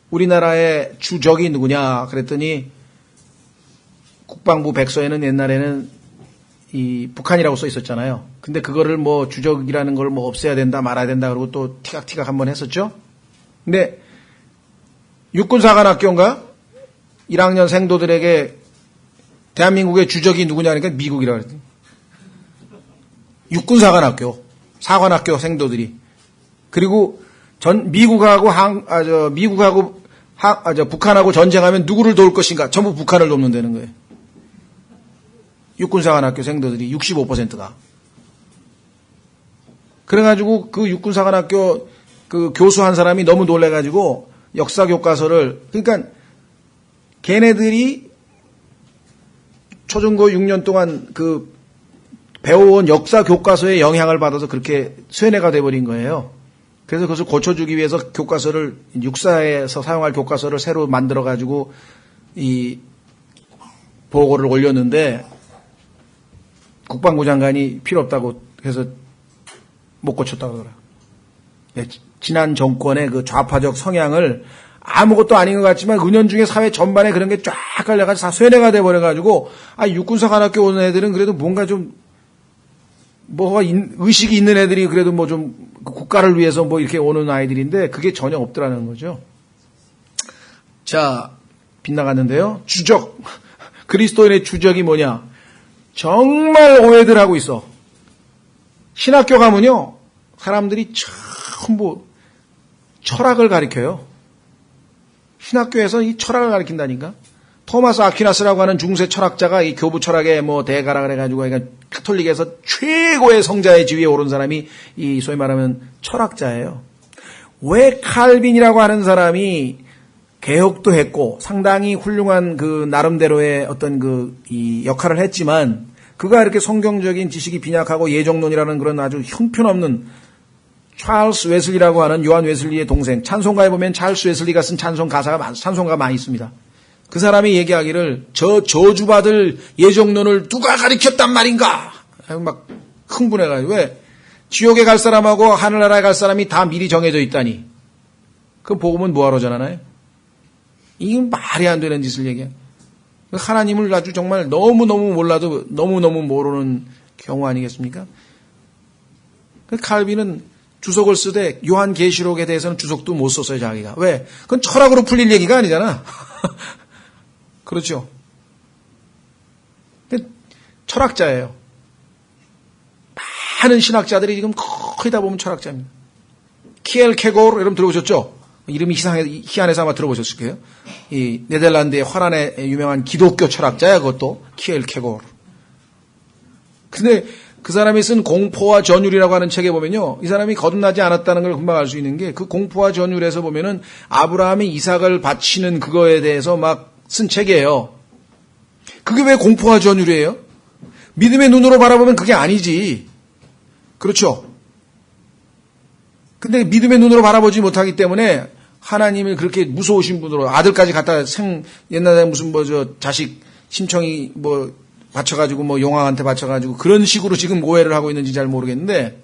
우리나라의 주적이 누구냐 그랬더니 국방부 백서에는 옛날에는 이 북한이라고 써 있었잖아요. 근데 그거를 뭐 주적이라는 걸 뭐 없애야 된다 말아야 된다 그러고 또 티각티각 한번 했었죠. 근데 육군사관학교인가 1학년 생도들에게 대한민국의 주적이 누구냐 하니까 미국이라 그랬더니 육군사관학교, 사관학교 생도들이. 그리고 북한하고 전쟁하면 누구를 도울 것인가? 전부 북한을 돕는다는 거예요. 육군사관학교 생도들이 65%가. 그래가지고 그 육군사관학교 그 교수 한 사람이 너무 놀래가지고 역사 교과서를, 그러니까 걔네들이 초중고 6년 동안 그 배워온 역사 교과서에 영향을 받아서 그렇게 쇠뇌가 돼버린 거예요. 그래서 그것을 고쳐주기 위해서 교과서를, 육사에서 사용할 교과서를 새로 만들어가지고 이 보고를 올렸는데 국방부 장관이 필요 없다고 해서 못 고쳤다고 그러더라고요. 지난 정권의 그 좌파적 성향을 아무것도 아닌 것 같지만 은연중에 사회 전반에 그런 게 쫙 깔려가지고 다 쇠뇌가 돼버려가지고, 육군사관학교 오는 애들은 그래도 뭔가 좀 의식이 있는 애들이 그래도 뭐 좀 국가를 위해서 뭐 이렇게 오는 아이들인데 그게 전혀 없더라는 거죠. 자, 빗나갔는데요. 주적. 그리스도인의 주적이 뭐냐? 정말 오해들 하고 있어. 신학교 가면요, 사람들이 전부 철학을 가르쳐요. 신학교에서 이 철학을 가르친다니까. 토마스 아퀴나스라고 하는 중세 철학자가 이 교부 철학의 뭐 대가라 그래가지고, 그러니까 카톨릭에서 최고의 성자의 지위에 오른 사람이 이 소위 말하면 철학자예요. 왜 칼빈이라고 하는 사람이 개혁도 했고 상당히 훌륭한 그 나름대로의 어떤 이 역할을 했지만, 그가 이렇게 성경적인 지식이 빈약하고 예정론이라는 그런 아주 형편없는 찰스 웨슬리라고 하는 요한 웨슬리의 동생, 찬송가에 보면 찰스 웨슬리가 쓴 찬송가가 많이 있습니다. 그 사람이 얘기하기를 저 저주받을 예정론을 누가 가르쳤단 말인가? 막 흥분해가지고, 왜? 지옥에 갈 사람하고 하늘나라에 갈 사람이 다 미리 정해져 있다니. 그 복음은 뭐하러 전하나요? 이건 말이 안 되는 짓을 얘기해. 하나님을 아주 정말 너무너무 몰라도 너무너무 모르는 경우 아니겠습니까? 칼빈은 주석을 쓰되 요한계시록에 대해서는 주석도 못 썼어요, 자기가. 왜? 그건 철학으로 풀릴 얘기가 아니잖아. 그렇죠. 근데 철학자예요. 많은 신학자들이 지금 거의 다 보면 철학자입니다. 키엘케고르 여러분 들어보셨죠? 이름이 희한해서 아마 들어보셨을 거예요. 이 네덜란드의 화란의 유명한 기독교 철학자야, 그것도 키엘케고르. 근데 그 사람이 쓴 공포와 전율이라고 하는 책에 보면요, 이 사람이 거듭나지 않았다는 걸 금방 알 수 있는 게, 그 공포와 전율에서 보면은 아브라함이 이삭을 바치는 그거에 대해서 막 쓴 책이에요. 그게 왜 공포와 전율이에요? 믿음의 눈으로 바라보면 그게 아니지. 그렇죠? 근데 믿음의 눈으로 바라보지 못하기 때문에 하나님을 그렇게 무서우신 분으로, 아들까지 갖다 옛날에 무슨 자식 심청이 바쳐가지고 용왕한테 바쳐가지고 그런 식으로 지금 오해를 하고 있는지 잘 모르겠는데,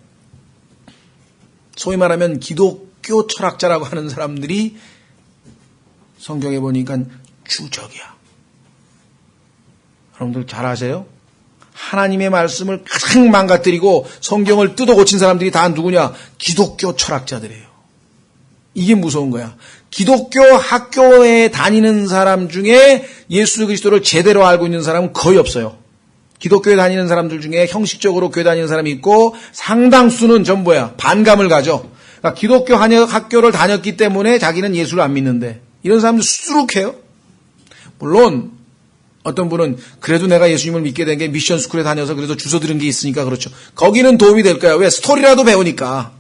소위 말하면 기독교 철학자라고 하는 사람들이 성경에 보니까 주적이야. 여러분들 잘 아세요? 하나님의 말씀을 가장 망가뜨리고 성경을 뜯어 고친 사람들이 다 누구냐? 기독교 철학자들이에요. 이게 무서운 거야. 기독교 학교에 다니는 사람 중에 예수 그리스도를 제대로 알고 있는 사람은 거의 없어요. 기독교에 다니는 사람들 중에 형식적으로 교회 다니는 사람이 있고, 상당수는 전부야 반감을 가져. 그러니까 기독교 학교를 다녔기 때문에 자기는 예수를 안 믿는데, 이런 사람들 수두룩해요. 물론 어떤 분은 그래도 내가 예수님을 믿게 된 게 미션 스쿨에 다녀서 그래도 주워 들은 게 있으니까 그렇죠. 거기는 도움이 될 거야. 왜? 스토리라도 배우니까.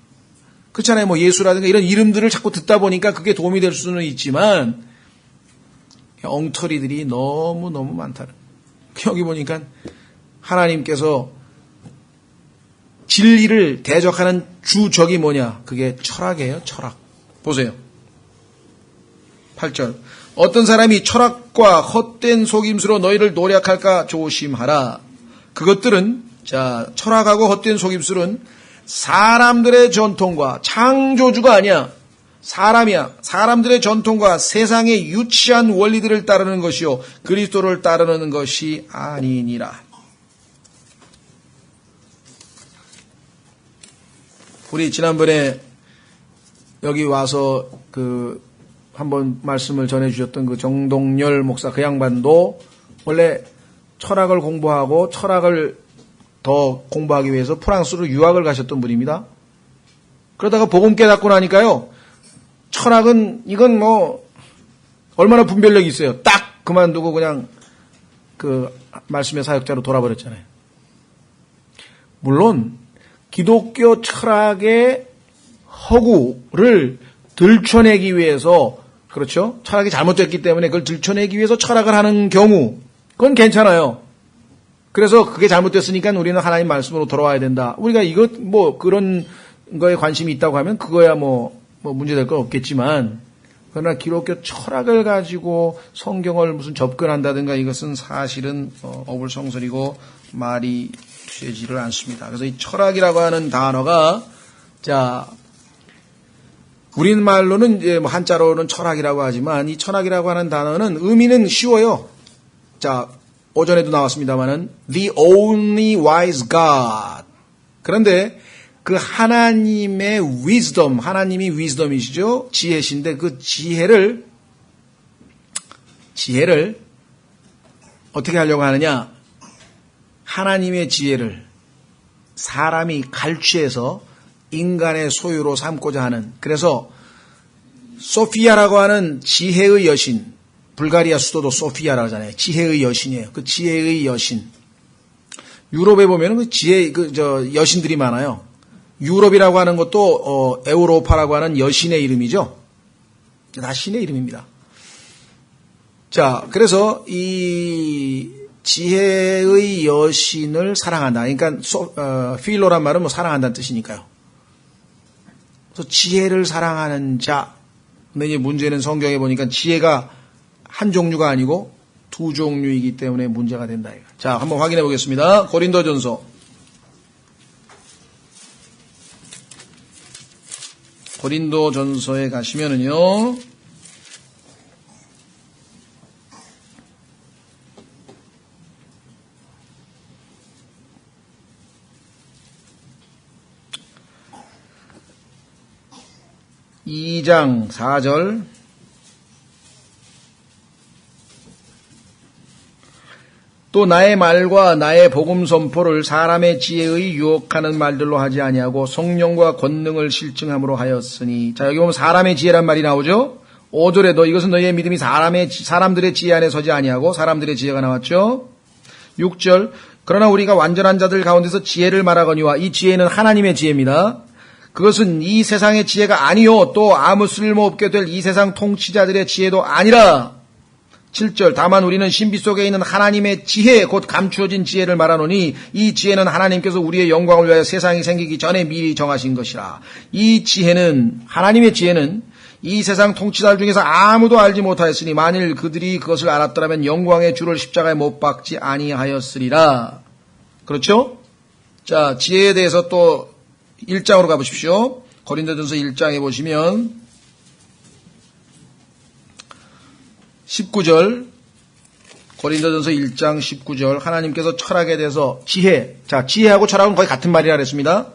그렇잖아요. 예수라든가 이런 이름들을 자꾸 듣다 보니까 그게 도움이 될 수는 있지만, 엉터리들이 너무너무 많다는. 여기 보니까 하나님께서 진리를 대적하는 주적이 뭐냐? 그게 철학이에요. 철학. 보세요. 8절. 어떤 사람이 철학과 헛된 속임수로 너희를 노략할까 조심하라. 그것들은, 철학하고 헛된 속임수는 사람들의 전통과, 창조주가 아니야. 사람이야. 사람들의 전통과 세상의 유치한 원리들을 따르는 것이요, 그리스도를 따르는 것이 아니니라. 우리 지난번에 여기 와서 한번 말씀을 전해주셨던 그 정동열 목사, 그 양반도 원래 철학을 공부하고 철학을 더 공부하기 위해서 프랑스로 유학을 가셨던 분입니다. 그러다가 복음 깨닫고 나니까요. 철학은 이건 뭐 얼마나 분별력이 있어요. 딱 그만두고 그냥 그 말씀의 사역자로 돌아버렸잖아요. 물론 기독교 철학의 허구를 들춰내기 위해서, 그렇죠? 철학이 잘못됐기 때문에 그걸 들춰내기 위해서 철학을 하는 경우, 그건 괜찮아요. 그래서 그게 잘못됐으니까 우리는 하나님 말씀으로 돌아와야 된다. 우리가 이것 뭐 그런 거에 관심이 있다고 하면 그거야 뭐 문제될 건 없겠지만, 그러나 기독교 철학을 가지고 성경을 무슨 접근한다든가 이것은 사실은 어불성설이고 말이 되지를 않습니다. 그래서 이 철학이라고 하는 단어가, 자, 우리말로는 이제 뭐 한자로는 철학이라고 하지만 이 철학이라고 하는 단어는 의미는 쉬워요. 자, 오전에도 나왔습니다만은 the only wise God. 그런데 그 하나님의 wisdom, 하나님이 wisdom이시죠? 지혜신데 그 지혜를 어떻게 하려고 하느냐? 하나님의 지혜를 사람이 갈취해서 인간의 소유로 삼고자 하는, 그래서 소피아라고 하는 지혜의 여신, 불가리아 수도도 소피아라고 하잖아요. 지혜의 여신이에요. 그 지혜의 여신. 유럽에 보면은 그 여신들이 많아요. 유럽이라고 하는 것도 에우로파라고 하는 여신의 이름이죠. 다 신의 이름입니다. 자, 그래서 이 지혜의 여신을 사랑한다. 그러니까 필로란 말은 뭐 사랑한다는 뜻이니까요. 그래서 지혜를 사랑하는 자. 근데 이제 문제는 성경에 보니까 지혜가 한 종류가 아니고 두 종류이기 때문에 문제가 된다. 자, 한번 확인해 보겠습니다. 고린도전서에 가시면은요. (2장 4절) 또 나의 말과 나의 복음 선포를 사람의 지혜의 유혹하는 말들로 하지 아니하고 성령과 권능을 실증함으로 하였으니. 자, 여기 보면 사람의 지혜란 말이 나오죠. 5절에도 이것은 너희의 믿음이 사람들의 지혜 안에 서지 아니하고 사람들의 지혜가 나왔죠. 6절 그러나 우리가 완전한 자들 가운데서 지혜를 말하거니와 이 지혜는 하나님의 지혜입니다. 그것은 이 세상의 지혜가 아니요 또 아무 쓸모없게 될 이 세상 통치자들의 지혜도 아니라. 7절 다만 우리는 신비 속에 있는 하나님의 지혜 곧 감추어진 지혜를 말하노니 이 지혜는 하나님께서 우리의 영광을 위하여 세상이 생기기 전에 미리 정하신 것이라. 이 지혜는, 하나님의 지혜는 이 세상 통치자들 중에서 아무도 알지 못하였으니 만일 그들이 그것을 알았더라면 영광의 주를 십자가에 못 박지 아니하였으리라. 그렇죠? 자, 지혜에 대해서 또 1장으로 가보십시오. 고린도전서 1장에 보시면 19절, 고린도전서 1장 19절, 하나님께서 철학에 대해서 지혜, 자, 지혜하고 철학은 거의 같은 말이라 그랬습니다.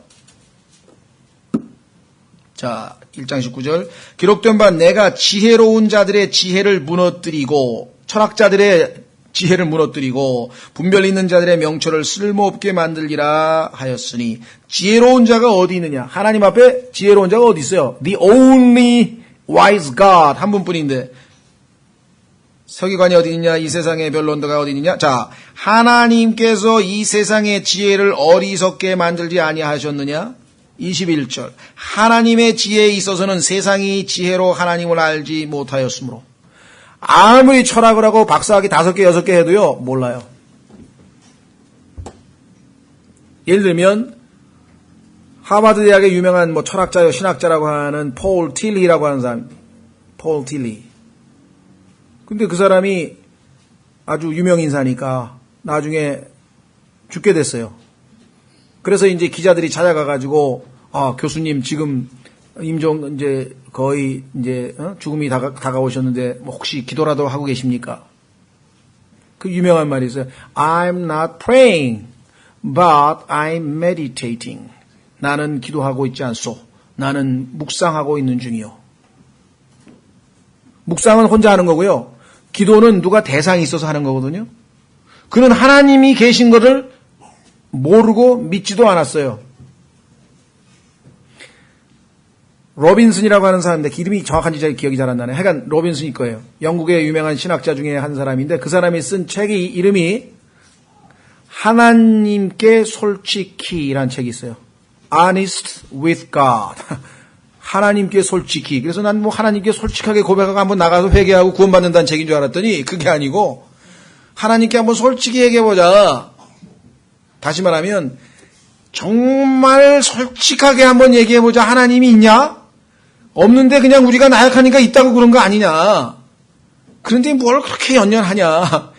자, 1장 19절, 기록된 바 내가 지혜로운 자들의 지혜를 무너뜨리고 철학자들의 지혜를 무너뜨리고 분별 있는 자들의 명철을 쓸모없게 만들기라 하였으니. 지혜로운 자가 어디 있느냐? 하나님 앞에 지혜로운 자가 어디 있어요? The only wise God 한 분뿐인데 서기관이 어디 있냐? 이 세상의 변론가가 어디 있느냐? 자, 하나님께서 이 세상의 지혜를 어리석게 만들지 아니하셨느냐? 21절 하나님의 지혜에 있어서는 세상이 지혜로 하나님을 알지 못하였으므로. 아무리 철학을 하고 박사학위 5개, 6개 해도요, 몰라요. 예를 들면, 하버드 대학의 유명한 뭐 철학자요, 신학자라고 하는 폴 틸리라고 하는 사람, 폴 틸리. 근데 그 사람이 아주 유명인사니까 나중에 죽게 됐어요. 그래서 이제 기자들이 찾아가가지고, 교수님 지금 이제 거의 이제 죽음이 다가오셨는데 뭐 혹시 기도라도 하고 계십니까? 그 유명한 말이 있어요. I'm not praying, but I'm meditating. 나는 기도하고 있지 않소. 나는 묵상하고 있는 중이요. 묵상은 혼자 하는 거고요. 기도는 누가 대상이 있어서 하는 거거든요. 그는 하나님이 계신 것을 모르고 믿지도 않았어요. 로빈슨이라고 하는 사람인데 이름이 정확한지 잘 기억이 잘 안 나네. 하여간 로빈슨일 거예요. 영국의 유명한 신학자 중에 한 사람인데 그 사람이 쓴 책이 이름이 하나님께 솔직히라는 책이 있어요. Honest with God. 하나님께 솔직히. 그래서 난 뭐 하나님께 솔직하게 고백하고 한번 나가서 회개하고 구원받는다는 책인 줄 알았더니 그게 아니고 하나님께 한번 솔직히 얘기해보자. 다시 말하면 정말 솔직하게 한번 얘기해보자. 하나님이 있냐? 없는데 그냥 우리가 나약하니까 있다고 그런 거 아니냐. 그런데 뭘 그렇게 연연하냐.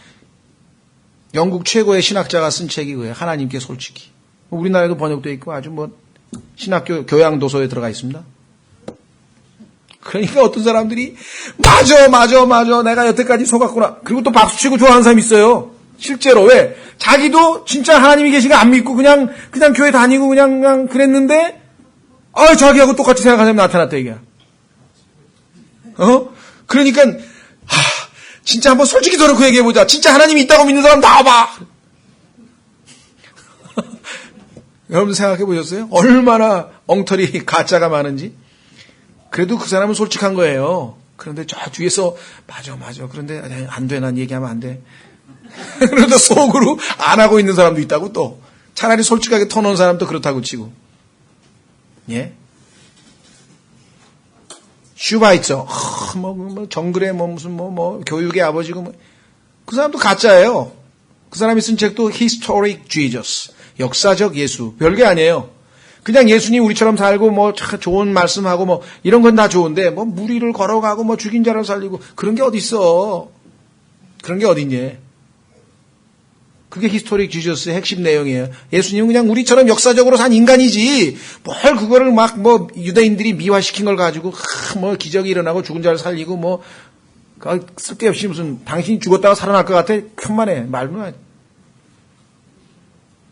영국 최고의 신학자가 쓴 책이 그거예요. 하나님께 솔직히. 우리나라에도 번역되어 있고 아주 뭐 신학교 교양 도서에 들어가 있습니다. 그러니까 어떤 사람들이 맞아 내가 여태까지 속았구나. 그리고 또 박수치고 좋아하는 사람이 있어요. 실제로. 왜? 자기도 진짜 하나님이 계시가 안 믿고 그냥 교회 다니고 그냥 그랬는데 자기하고 똑같이 생각하는 사람이 나타났다 이게. 그러니까 진짜 한번 솔직히 더놓고 얘기해보자. 진짜 하나님이 있다고 믿는 사람 나와봐. 여러분 생각해 보셨어요? 얼마나 엉터리 가짜가 많은지. 그래도 그 사람은 솔직한 거예요. 그런데 저 뒤에서 맞아. 그런데 안 돼. 난 얘기하면 안 돼. 그러다 속으로 안 하고 있는 사람도 있다고 또. 차라리 솔직하게 터놓은 사람도 그렇다고 치고. 예? 슈바이처. 정글의 무슨 교육의 아버지고 그 사람도 가짜예요. 그 사람이 쓴 책도 Historic Jesus. 역사적 예수. 별게 아니에요. 그냥 예수님 우리처럼 살고 좋은 말씀하고 이런 건 다 좋은데 무리를 걸어가고 죽인 자를 살리고 그런 게 어디 있어. 그런 게 어딨니. 그게 히스토릭 지저스의 핵심 내용이에요. 예수님은 그냥 우리처럼 역사적으로 산 인간이지 뭘 그거를 유대인들이 미화시킨 걸 가지고 기적이 일어나고 죽은 자를 살리고 쓸데없이 무슨 당신이 죽었다가 살아날 것 같아. 편만해. 말도 안 해.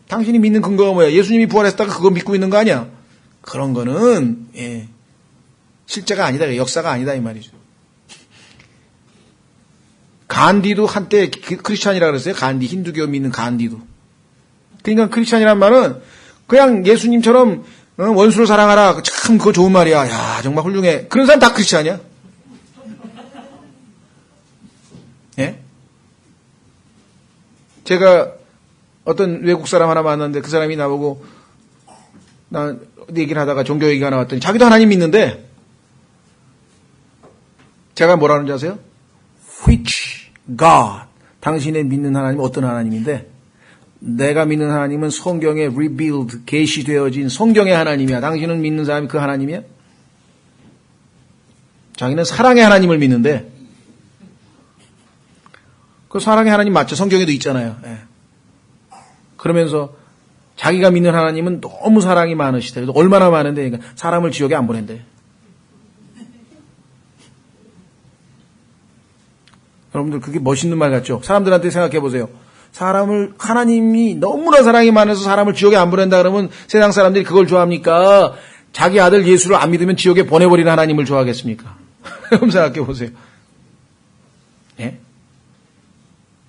당신이 믿는 근거가 뭐야? 예수님이 부활했다가 그거 믿고 있는 거 아니야? 그런 거는 실제가 아니다. 역사가 아니다 이 말이죠. 간디도 한때 크리스찬이라 그랬어요. 간디, 힌두교 믿는 간디도. 그러니까 크리스찬이란 말은 그냥 예수님처럼 원수를 사랑하라. 참 그거 좋은 말이야. 야 정말 훌륭해. 그런 사람 다 크리스찬이야. 예? 제가 어떤 외국 사람 하나 만났는데 그 사람이 나보고 나 얘기를 하다가 종교 얘기가 나왔더니 자기도 하나님 믿는데 제가 뭐라는지 아세요? Which God? 당신의 믿는 하나님은 어떤 하나님인데 내가 믿는 하나님은 성경에 revealed, 계시되어진 성경의 하나님이야. 당신은 믿는 사람이 그 하나님이야? 자기는 사랑의 하나님을 믿는데 그 사랑의 하나님 맞죠? 성경에도 있잖아요. 예. 그러면서 자기가 믿는 하나님은 너무 사랑이 많으시대. 얼마나 많은데 그러니까 사람을 지옥에 안 보낸대. 여러분들 그게 멋있는 말 같죠? 사람들한테 생각해 보세요. 하나님이 너무나 사랑이 많아서 사람을 지옥에 안 보낸다 그러면 세상 사람들이 그걸 좋아합니까? 자기 아들 예수를 안 믿으면 지옥에 보내버리는 하나님을 좋아하겠습니까? 여러분 생각해 보세요. 예?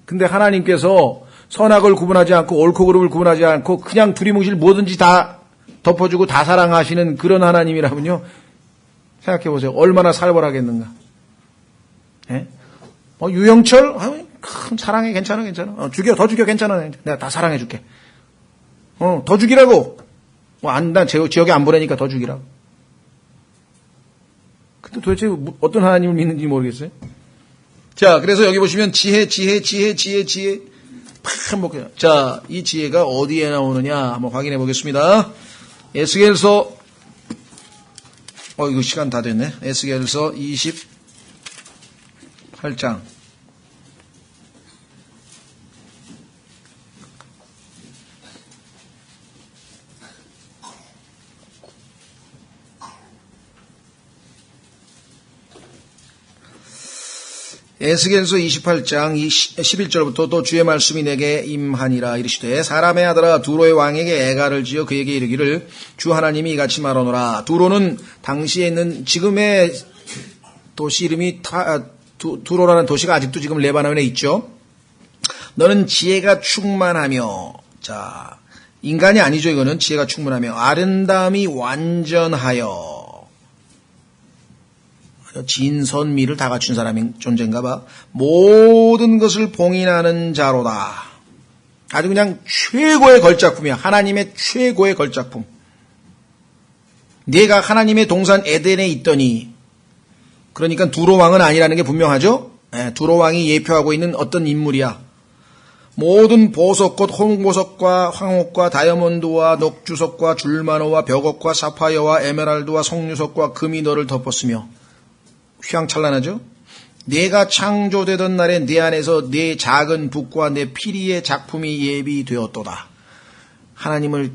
근데 하나님께서 선악을 구분하지 않고 옳고 그름을 구분하지 않고 그냥 두리뭉실 뭐든지 다 덮어주고 다 사랑하시는 그런 하나님이라면요. 생각해 보세요. 얼마나 살벌하겠는가. 예? 유영철? 사랑해. 괜찮아. 더 죽여. 괜찮아. 내가 다 사랑해 줄게. 더 죽이라고. 난 지역에 안 보내니까 더 죽이라고. 근데 도대체 어떤 하나님을 믿는지 모르겠어요. 자, 그래서 여기 보시면 지혜. 자, 이 지혜가 어디에 나오느냐 한번 확인해 보겠습니다. 에스겔서 이거 시간 다 됐네. 에스겔서 28장. 에스겔서 28장 11절부터 또 주의 말씀이 내게 임하니라 이르시되 사람의 아들아 두로의 왕에게 애가를 지어 그에게 이르기를 주 하나님이 이같이 말하노라. 두로는 당시에 있는 지금의 도시 이름이 두로라는 도시가 아직도 지금 레바논에 있죠. 너는 지혜가 충만하며 자 인간이 아니죠. 이거는 지혜가 충분하며 아름다움이 완전하여. 진선미를 다 갖춘 사람인 존재인가 봐. 모든 것을 봉인하는 자로다. 아주 그냥 최고의 걸작품이야. 하나님의 최고의 걸작품. 네가 하나님의 동산 에덴에 있더니, 그러니까 두로왕은 아니라는 게 분명하죠. 두로왕이 예표하고 있는 어떤 인물이야. 모든 보석꽃, 홍보석과 황옥과 다이아몬드와 녹주석과 줄마노와 벽옥과 사파이어와 에메랄드와 석류석과 금이 너를 덮었으며, 휘황찬란하죠? 내가 창조되던 날에 내 안에서 내 작은 붓과 내 피리의 작품이 예비되었도다. 하나님을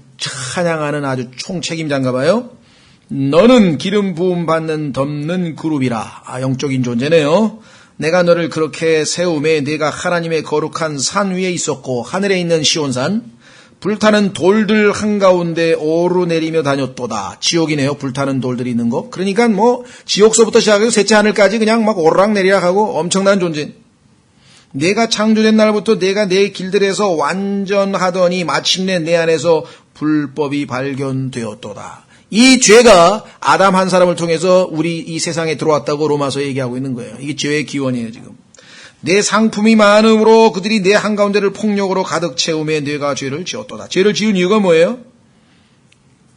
찬양하는 아주 총책임자인가 봐요. 너는 기름 부음 받는 덮는 그룹이라. 영적인 존재네요. 내가 너를 그렇게 세우매 내가 하나님의 거룩한 산 위에 있었고 하늘에 있는 시온산 불타는 돌들 한가운데 오르내리며 다녔도다. 지옥이네요. 불타는 돌들이 있는 거. 그러니까 뭐 지옥서부터 시작해서 셋째 하늘까지 그냥 막 오르락내리락 하고 엄청난 존재. 내가 창조된 날부터 내가 내 길들에서 완전하더니 마침내 내 안에서 불법이 발견되었도다. 이 죄가 아담 한 사람을 통해서 우리 이 세상에 들어왔다고 로마서 얘기하고 있는 거예요. 이게 죄의 기원이에요. 지금. 내 상품이 많음으로 그들이 내 한가운데를 폭력으로 가득 채우며 내가 죄를 지었도다. 죄를 지은 이유가 뭐예요?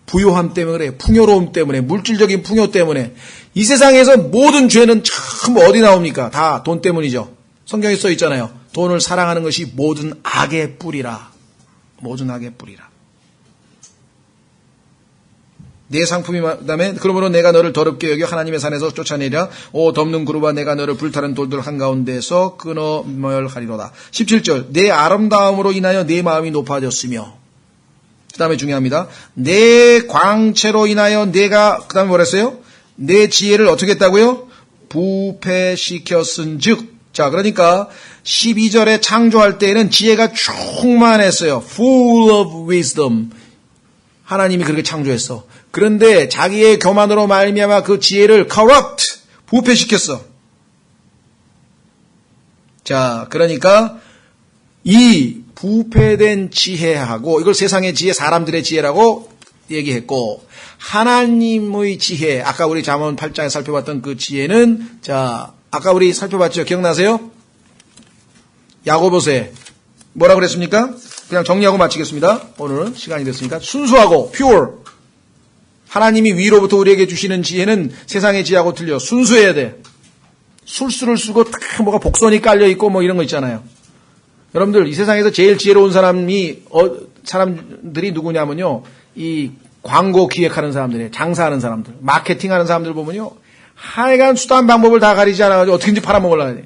부요함 때문에 그래. 풍요로움 때문에, 물질적인 풍요 때문에. 이 세상에서 모든 죄는 참 어디 나옵니까? 다 돈 때문이죠. 성경에 써 있잖아요. 돈을 사랑하는 것이 모든 악의 뿌리라. 모든 악의 뿌리라. 내 상품이 많다면 그러므로 내가 너를 더럽게 여겨 하나님의 산에서 쫓아내리라. 오 덮는 그룹아 내가 너를 불타는 돌들 한가운데서 끊어 멸하리로다. 17절 내 아름다움으로 인하여 내 마음이 높아졌으며 그 다음에 중요합니다. 내 광채로 인하여 내가 그 다음에 뭐랬어요? 내 지혜를 어떻게 했다고요? 부패시켰은즉. 자 그러니까 12절에 창조할 때에는 지혜가 충만했어요. Full of wisdom. 하나님이 그렇게 창조했어. 그런데 자기의 교만으로 말미암아 그 지혜를 corrupt, 부패시켰어. 자, 그러니까 이 부패된 지혜하고 이걸 세상의 지혜, 사람들의 지혜라고 얘기했고 하나님의 지혜, 아까 우리 잠언 8장에 살펴봤던 그 지혜는 자, 아까 우리 살펴봤죠? 기억나세요? 야고보서에 뭐라 그랬습니까? 그냥 정리하고 마치겠습니다. 오늘은 시간이 됐으니까 순수하고 pure. 하나님이 위로부터 우리에게 주시는 지혜는 세상의 지혜하고 틀려. 순수해야 돼. 술수를 쓰고 딱 뭐가 복선이 깔려있고 뭐 이런 거 있잖아요. 여러분들 이 세상에서 제일 지혜로운 사람들이 누구냐면요. 이 광고 기획하는 사람들이에요. 장사하는 사람들. 마케팅하는 사람들 보면요. 하여간 수단 방법을 다 가리지 않아가지고 어떻게든지 팔아먹으려고 해요.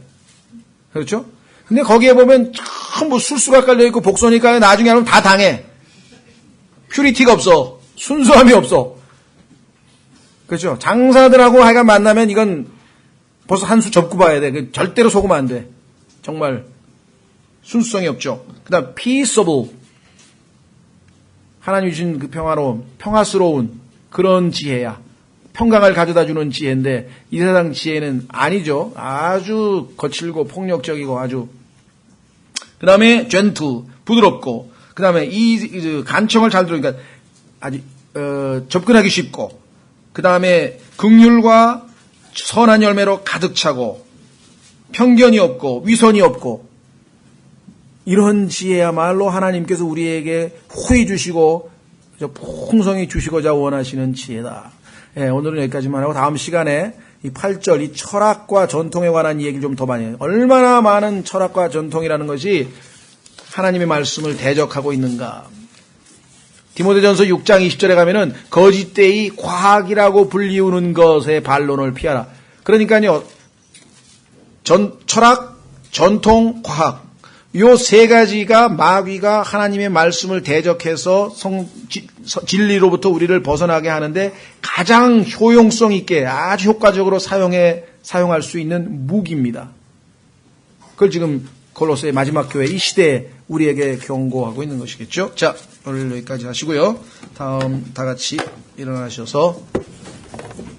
그렇죠? 근데 거기에 보면 참 뭐 술수가 깔려있고 복선이 깔려 나중에 하면 다 당해. 퓨리티가 없어. 순수함이 없어. 그렇죠? 장사들하고 하여간 만나면 이건 벌써 한 수 접고 봐야 돼. 절대로 속으면 안 돼. 정말 순수성이 없죠. 그 다음 peaceable. 하나님 주신 그 평화스러운 그런 지혜야. 평강을 가져다주는 지혜인데 이 세상 지혜는 아니죠. 아주 거칠고 폭력적이고 아주. 그 다음에 gentle, 부드럽고 그 다음에 이 간청을 잘 들으니까 아주 접근하기 쉽고 그 다음에 긍휼과 선한 열매로 가득 차고 편견이 없고 위선이 없고 이런 지혜야말로 하나님께서 우리에게 호의 주시고 풍성히 주시고자 원하시는 지혜다. 예, 오늘은 여기까지만 하고 다음 시간에 이 8절 이 철학과 전통에 관한 얘기를 좀 더 많이 해요. 얼마나 많은 철학과 전통이라는 것이 하나님의 말씀을 대적하고 있는가. 디모데전서 6장 20절에 가면은 거짓되이 과학이라고 불리우는 것의 반론을 피하라. 그러니까요. 철학, 전통, 과학 요 세 가지가 마귀가 하나님의 말씀을 대적해서 진리로부터 우리를 벗어나게 하는데 가장 효용성 있게 아주 효과적으로 사용할 수 있는 무기입니다. 그걸 지금 골로새 마지막 교회 이 시대에 우리에게 경고하고 있는 것이겠죠. 자, 오늘 여기까지 하시고요. 다음 다 같이 일어나셔서